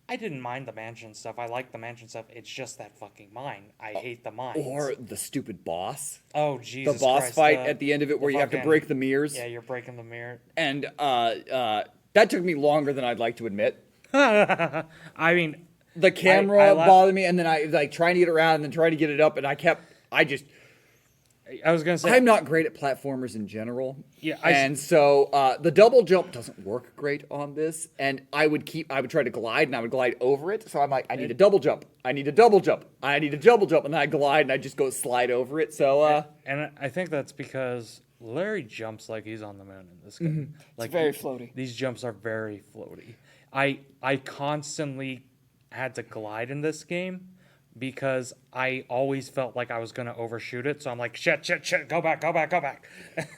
I didn't mind the mansion stuff. I like the mansion stuff. It's just that fucking mine. I hate the mines. Or the stupid boss. Oh, The Jesus boss Christ, fight at the end of it where you have to fucking- break the mirrors. Yeah, you're breaking the mirror. And that took me longer than I'd like to admit. I mean, The camera I bothered me, and then I like trying to get around and then trying to get it up, and I was gonna say I'm not great at platformers in general. Yeah, and so the double jump doesn't work great on this, and I would try to glide, and I would glide over it. So I'm like, I need a double jump. I need a double jump. I need a double jump, and then I glide, and I just go slide over it. So and I think that's because Larry jumps like he's on the moon in this game. Like It's very floaty. These jumps are very floaty. I constantly had to glide in this game because I always felt like I was gonna overshoot it. So I'm like, shit, go back.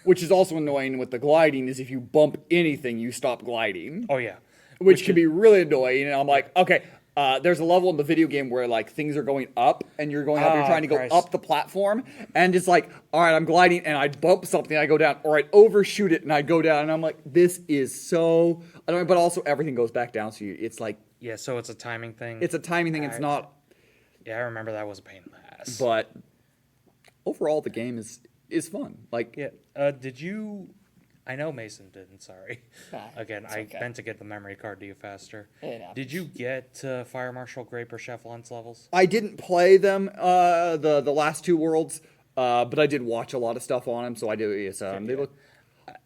which is also annoying with the gliding is if you bump anything, you stop gliding. Oh yeah. Which can be really annoying. And I'm like, okay, there's a level in the video game where like things are going up and you're going up, you're Oh, trying to go Christ. up the platform, and it's like, all right, I'm gliding and I bump something, I go down, or I overshoot it and I go down, and I'm like, this is so annoying. But also everything goes back down, so it's like Yeah, so it's a timing thing. it's a timing thing. It's Alright. not, Yeah, I remember that was a pain in the ass. but overall the game is fun. Like, Yeah. Did you? I know Mason didn't. Sorry. Ah, Again, it's I okay. meant to get the memory card to you faster. It happens. Did you get Fire Marshal Grape or Chef Lunt's levels? I didn't play them the last two worlds, but I did watch a lot of stuff on them, so I do. Yes, they look.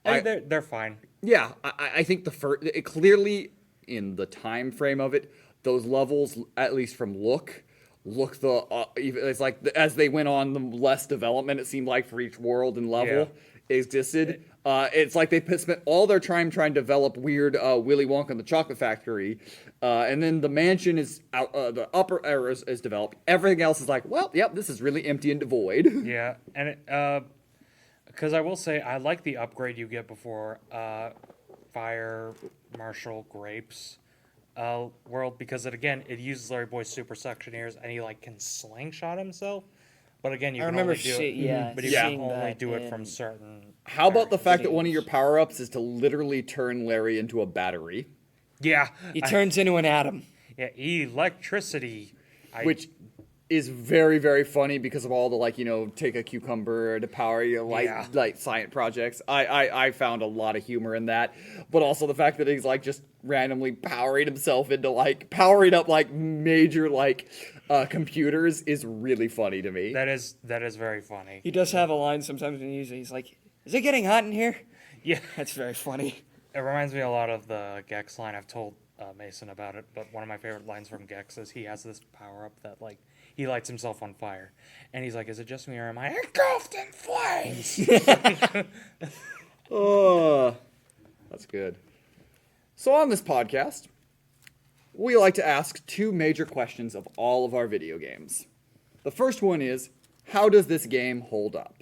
They're fine. Yeah, I think it clearly in the time frame of it, those levels, at least from look it's like as they went on, the less development it seemed like for each world and level existed. It's like they spent all their time trying to develop weird Willy Wonka and the Chocolate Factory, and then the mansion is out. The upper area is developed. Everything else is like, well, yep, this is really empty and devoid. Yeah, and because I will say I like the upgrade you get before Fire Marshal Grapes world, because it uses Larry Boy's super suctioneers and he like can slingshot himself. But again, you I can remember only do it. yeah, But you Yeah. can seeing only that do it in- from certain. How about the fact that videos. one of your power ups is to literally turn Larry into a battery, Yeah. He turns into an atom. Yeah, electricity. which is very, very funny because of all the like, take a cucumber to power your Yeah. light science projects. I found a lot of humor in that, but also the fact that he's like just randomly powering himself into like powering up like major like computers is really funny to me. That is very funny. He does have a line sometimes when he's like, "Is it getting hot in here?" Yeah. That's very funny. It reminds me a lot of the Gex line. I've told Mason about it, but one of my favorite lines from Gex is he has this power up that like he lights himself on fire, and he's like, "Is it just me or am I engulfed in flames?" Oh, that's good. So on this podcast, we like to ask two major questions of all of our video games. The first one is, how does this game hold up?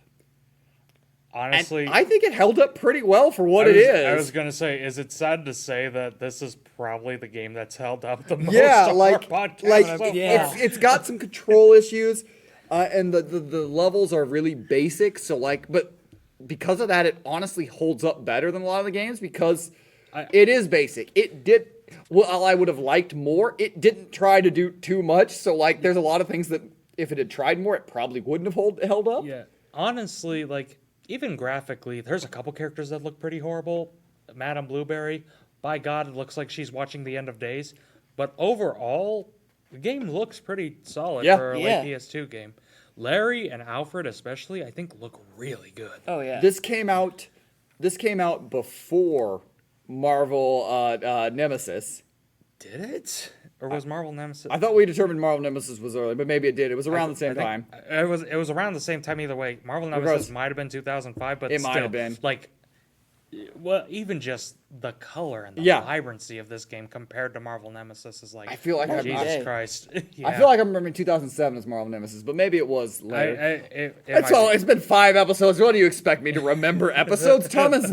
Honestly, And I think it held up pretty well for what it is. I was gonna say, is it sad to say that this is probably the game that's held up the most? Yeah, on like, our podcast like so Yeah. far? it's got some control issues, and the levels are really basic. So like, but because of that, it honestly holds up better than a lot of the games because it is basic. It did. Well, I would have liked more. It didn't try to do too much. So like, there's a lot of things that if it had tried more, it probably wouldn't have held up. Yeah, honestly, like even graphically, there's a couple characters that look pretty horrible. Madame Blueberry, by God, it looks like she's watching The End of Days. But overall, the game looks pretty solid Yeah. for a Yeah. late PS2 game. Larry and Alfred, especially, I think look really good. Oh yeah. This came out before Marvel Nemesis. Did it? Or was Marvel Nemesis? I thought we determined Marvel Nemesis was early, but maybe it did. It was around the same I think- time. It was around the same time either way. Marvel Regardless. Nemesis might have been 2005, but It might still, have been. like, well, even just the color and the Yeah. vibrancy of this game compared to Marvel Nemesis is like, I feel like I'm- Jesus Hey. Christ. I Yeah. feel like I'm remembering 2007 as Marvel Nemesis, but maybe it was later. It That's might all. be- It's been 5 episodes. What do you expect me to remember episodes, Thomas?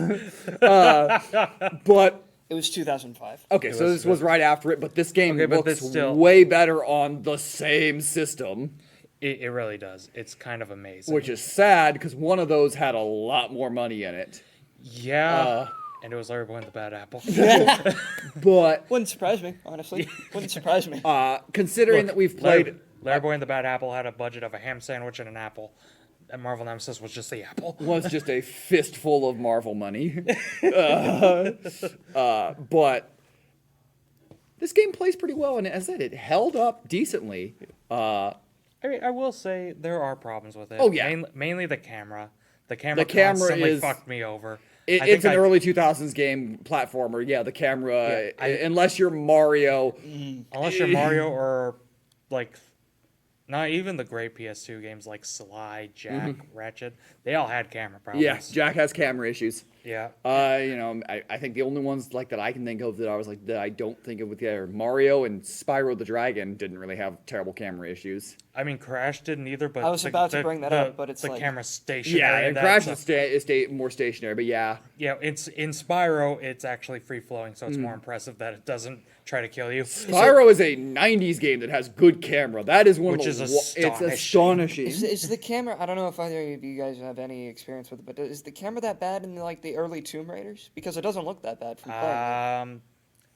But It was 2005. okay, so this was right after it. But this game Okay, but looks this still- way better on the same system, It really does. It's kind of amazing. which is sad because one of those had a lot more money in it. Yeah. And it was Larry Boy and the Bad Apple. But Wouldn't surprise me, honestly. Wouldn't surprise me. considering Look, that we've played... Larry Boy and the Bad Apple had a budget of a ham sandwich and an apple. And Marvel Nemesis was just the apple. was just a fistful of Marvel money. But this game plays pretty well, and as I said, it held up decently. I mean, I will say there are problems with it. Oh, yeah. Mainly the camera. The camera camera fucked me over. It's an early 2000s game platformer. Yeah, the camera, unless you're Mario. Unless you're Mario or, like, not even the great PS2 games like Sly, Jack, Ratchet. They all had camera problems. Yeah, Jack has camera issues. Yeah. I think the only ones like that I can think of that I was like that I don't think of with the other Mario and Spyro the Dragon didn't really have terrible camera issues. I mean, Crash didn't either, but I was about to bring that up, but it's the like... camera's stationary. Yeah, and Crash is more stationary, but yeah. Yeah, it's in Spyro, it's actually free flowing, so it's more impressive that it doesn't try to kill you. Spyro is a 90s game that has good camera. That is one Which of the is it's astonishing. Is the camera? I don't know if either of you guys have any experience with it, but is the camera that bad in like the early Tomb Raiders? Because it doesn't look that bad from playing.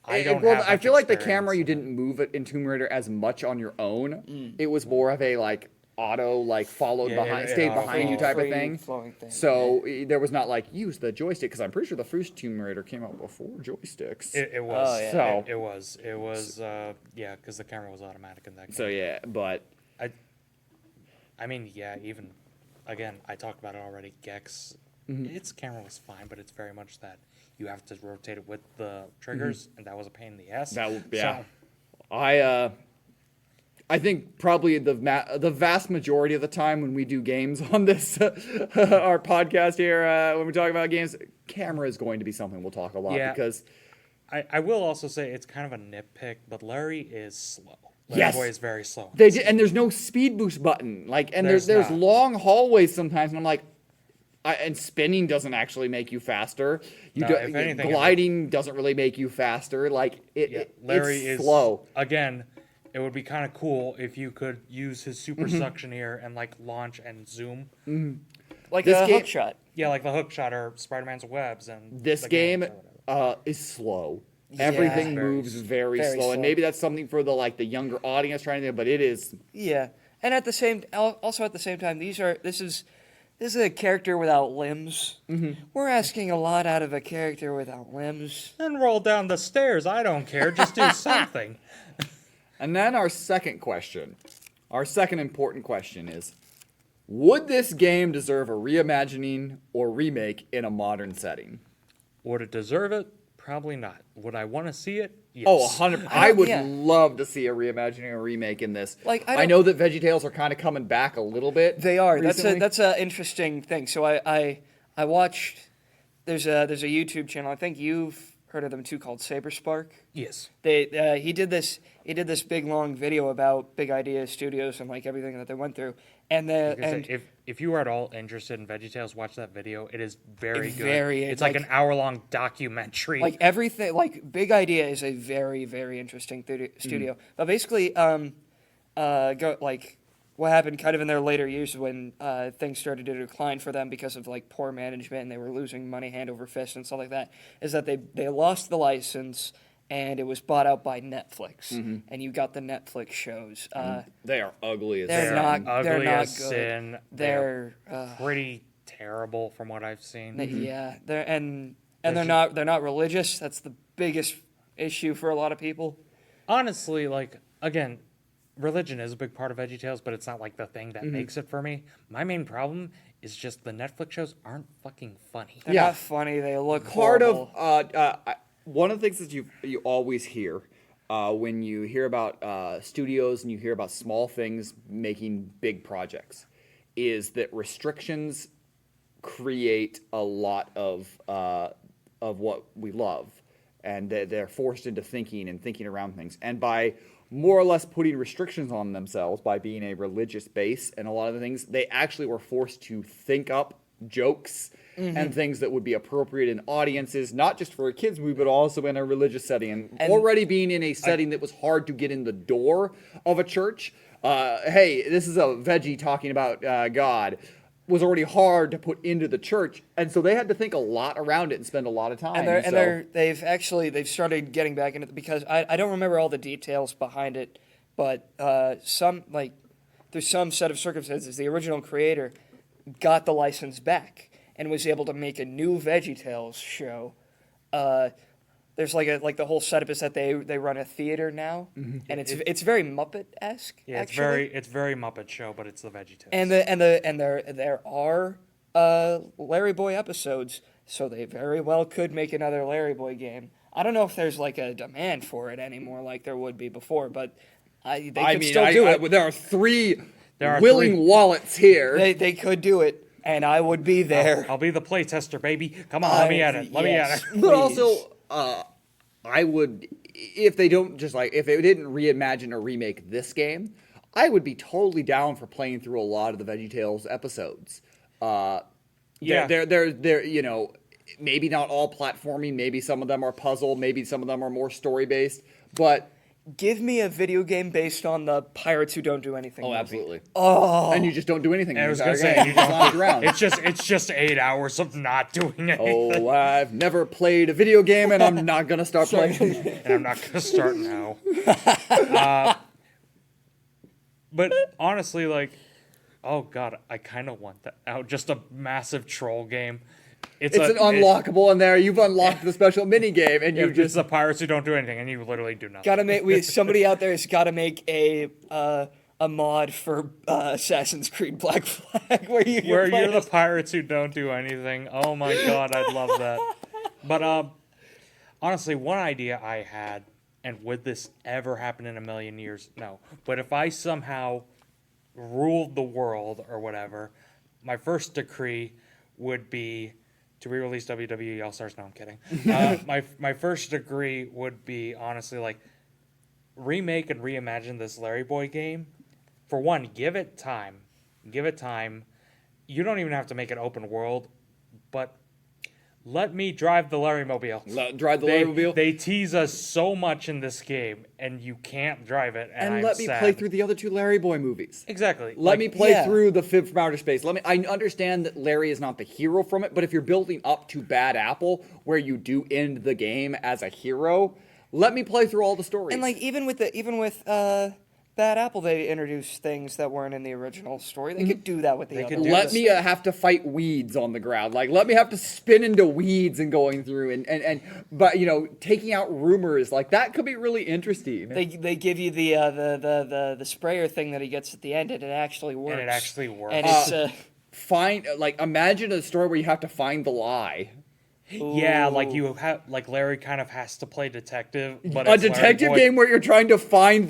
I I feel like the camera experience. you didn't move it in Tomb Raider as much on your own. It was more of a like auto followed behind, stayed behind you type of thing. Flowing thing. So there was not like use the joystick because I'm pretty sure the first Tomb Raider came out before joysticks. It was. Oh, yeah. So It was. Yeah, because the camera was automatic in that game. so yeah, but I mean, yeah, even, again, I talked about it already, Gex, its camera was fine, but it's very much that you have to rotate it with the triggers, and that was a pain in the ass. yeah. So, I think probably the vast majority of the time when we do games on this our podcast here, when we talk about games, camera is going to be something we'll talk a lot because I will also say it's kind of a nitpick, but Larry is slow. Yes. Larry Boy is very slow. and there's no speed boost button. There's not. long hallways sometimes, and I'm like, and spinning doesn't actually make you faster. If anything, gliding doesn't really make you faster. Larry it's is slow. Again, it would be kind of cool if you could use his super suction here and launch and zoom. Like This a game- hook shot. Yeah, like the hook shot or Spider-Man's webs and This the game games or whatever. is slow. Yeah. Everything Very moves very, very slow, and slow. maybe that's something for the younger audience trying to. But it is. Yeah, and at the same time, this is a character without limbs. We're asking a lot out of a character without limbs. And roll down the stairs. I don't care. Just do something. And then our second important question is: would this game deserve a reimagining or remake in a modern setting? Would it deserve it? Probably not. Would I want to see it? Yes. Oh, 100. I would yeah. love to see a reimagining or remake in this. I know that VeggieTales are kind of coming back a little bit. They are. recently. That's an interesting thing. So I watched. There's a YouTube channel. I think you've heard of them too, called Saberspark. Yes. He did this big long video about Big Idea Studios and everything that they went through. If you are at all interested in VeggieTales, watch that video. It is very good. It's like an hour-long documentary. Everything, Big Idea is a very, very interesting studio. But basically, what happened kind of in their later years when things started to decline for them because of poor management and they were losing money hand over fist and stuff like that, is that they lost the license and it was bought out by Netflix, and you got the Netflix shows. They are ugly as They're sin. not ugly they're not as good. sin. They're pretty terrible from what I've seen. yeah, they're not religious. That's the biggest issue for a lot of people. Honestly, again, religion is a big part of VeggieTales, but it's not the thing that makes it for me. My main problem is just the Netflix shows aren't fucking funny. They're not funny. They look Part horrible. of one of the things that you always hear when you hear about studios and you hear about small things making big projects is that restrictions create a lot of what we love, and they're forced into thinking around things, and by more or less putting restrictions on themselves by being a religious base and a lot of the things, they actually were forced to think up jokes and things that would be appropriate in audiences, not just for a kids movie, but also in a religious setting. And already being in a setting that was hard to get in the door of a church. Hey, this is a veggie talking about God. was already hard to put into the church, and so they had to think a lot around it and spend a lot of time. They've started getting back into it because I don't remember all the details behind it, but through some set of circumstances, the original creator got the license back and was able to make a new VeggieTales show. There's the whole setup is that they run a theater now, and it's very Muppet-esque. Yeah, actually. it's very Muppet Show, but it's the VeggieTales. And there are Larry Boy episodes, so they very well could make another Larry Boy game. I don't know if there's a demand for it anymore like there would be before, but they could still do it. There are three willing wallets here. They could do it, and I would be there. I'll be the playtester, baby. Come on, let me at it. Let me at it. But also, I would, if they don't if they didn't reimagine or remake this game, I would be totally down for playing through a lot of the VeggieTales episodes. Yeah. They're maybe not all platforming, maybe some of them are puzzle, maybe some of them are more story based, but give me a video game based on the pirates who don't do anything. Oh, movie. absolutely. Oh, and you just don't do anything. I was gonna say you just lounge around. It's just 8 hours of not doing anything. Oh, I've never played a video game, and I'm not gonna start playing. And I'm not gonna start now. But honestly, oh god, I kind of want that. Just a massive troll game. It's an unlockable in there. You've unlocked the special mini game, and you just the pirates who don't do anything, and you literally do nothing. Gotta make somebody out there has got to make a mod for Assassin's Creed Black Flag where you're the pirates who don't do anything. Oh my god, I'd love that. But honestly, one idea I had, and would this ever happen in a million years? No. But if I somehow ruled the world or whatever, my first decree would be to re-release WWE All-Stars. No, I'm kidding. My first degree would be, honestly, remake and reimagine this Larry Boy game. For one, give it time. Give it time. You don't even have to make it open world, but let me drive the Larrymobile. Drive the Larrymobile? They tease us so much in this game, and you can't drive it, and I'm let me sad. play through the other two Larry Boy movies. Exactly. Let me play through the Fib from Outer Space. I understand that Larry is not the hero from it, but if you're building up to Bad Apple, where you do end the game as a hero, let me play through all the stories. And even with Bad Apple, they introduced things that weren't in the original story. They could do that with the other. Let me have to fight weeds on the ground. Let me have to spin into weeds and going through but taking out rumors that could be really interesting. They give you the sprayer thing that he gets at the end, and it actually works. And it actually works. And it's imagine a story where you have to find the lie. Yeah, you have Larry kind of has to play detective, but a detective game where you're trying to find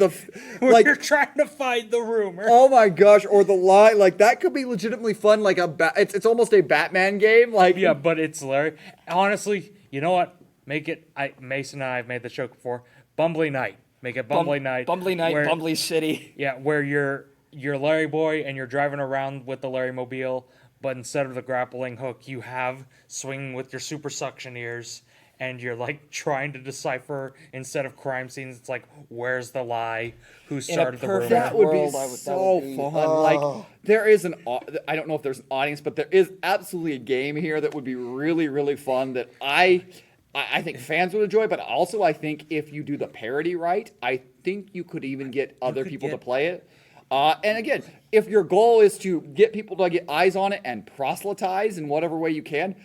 you're trying to find the rumor. Oh my gosh, or the lie. That could be legitimately fun. It's almost a Batman game. Yeah, but it's Larry. Honestly, you know what? Make it. Mason and I have made the joke before. Bumbly Night. Make it Bumbly Night. Bumbly Night. Bumbly City. Yeah, where you're Larry Boy and you're driving around with the Larrymobile. But instead of the grappling hook, you have swinging with your super suction ears, and you're trying to decipher instead of crime scenes. It's where's the lie? Who started the rumor? That would be so fun. There is I don't know if there's an audience, but there is absolutely a game here that would be really, really fun that I think fans would enjoy. But also, I think if you do the parody right, I think you could even get other people to play it. And again, if your goal is to get people to get eyes on it and proselytize in whatever way you can,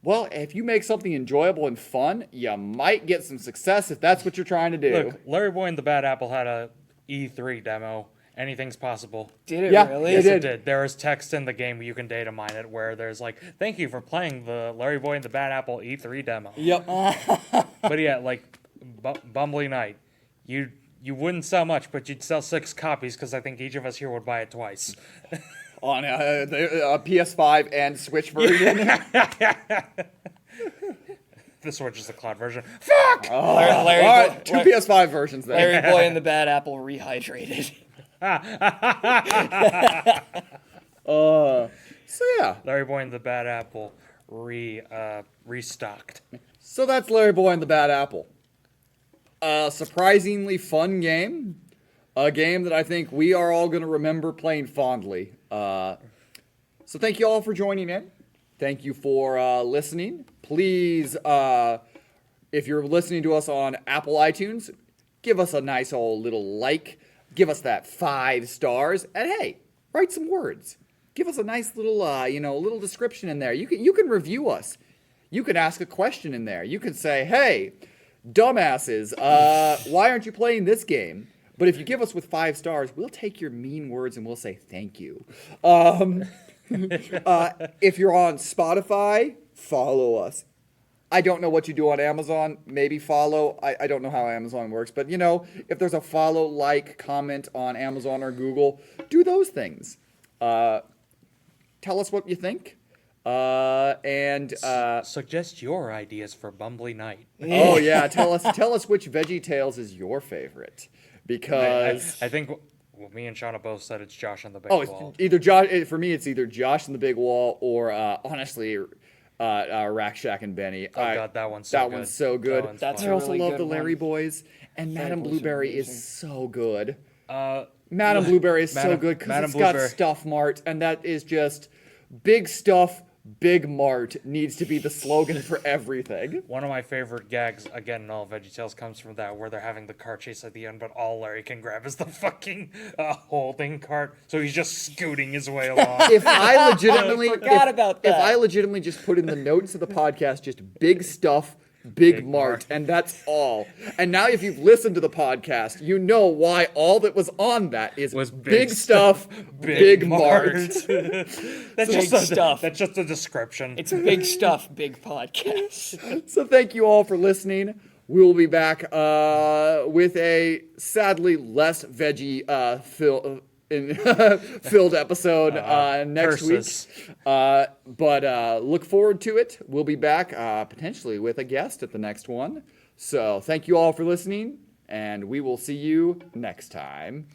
well, if you make something enjoyable and fun, you might get some success if that's what you're trying to do. Look, Larry Boy and the Bad Apple had a E3 demo. Anything's possible. Did it really? Yes, it did. There is text in the game where you can data mine it where there's thank you for playing the Larry Boy and the Bad Apple E3 demo. Yep. But yeah, Bumbly Night. You wouldn't sell much, but you'd sell 6 copies because I think each of us here would buy it twice. On a PS5 and Switch version. The Switch is the cloud version. Fuck! All right, 2 PS5 versions there. Larry Boy and the Bad Apple rehydrated. So yeah. Larry Boy and the Bad Apple restocked. So that's Larry Boy and the Bad Apple. A surprisingly fun game. A game that I think we are all going to remember playing fondly. So So thank you all for joining in. Thank you for listening. Please, if you're listening to us on Apple iTunes, give us a nice old little like. Give us that 5 stars. And hey, write some words. Give us a nice little, little description in there. You can review us. You can ask a question in there. You can say, hey, dumbasses, why aren't you playing this game? But if you give us with 5 stars, we'll take your mean words and we'll say thank you. If you're on Spotify, follow us. I don't know what you do on Amazon. Maybe follow. I don't know how Amazon works. But, if there's a follow, like, comment on Amazon or Google, do those things. Tell us what you think. Suggest your ideas for Bumbly Night. Oh, yeah. Tell us which VeggieTales is your favorite. Because I think me and Shauna both said it's Josh on the Big Wall. It's either Josh. For me, it's either Josh and the Big Wall or honestly, Rack Shack and Benny. God, that one's so good. One's so good. That's I a also really love good the Larry one. Boys, and Madame Boys are Blueberry amazing. is so good. Madame Blueberry is so good because it's got Stuff Mart, and that is just big stuff. Big Mart needs to be the slogan for everything. One of my favorite gags, again, in all VeggieTales, comes from that where they're having the car chase at the end, but all Larry can grab is the fucking holding cart, so he's just scooting his way along. If I legitimately forgot about that. If I legitimately just put in the notes of the podcast, just big stuff, Big Mart, and that's all. And now if you've listened to the podcast, you know why all that was on that was big stuff, Big Mart. That's Big stuff. That's just a description. It's big stuff, big podcast. So thank you all for listening. We will be back with a sadly less veggie filled episode next curses. week. But look forward to it. We'll be back potentially with a guest at the next one. So thank you all for listening, and we will see you next time.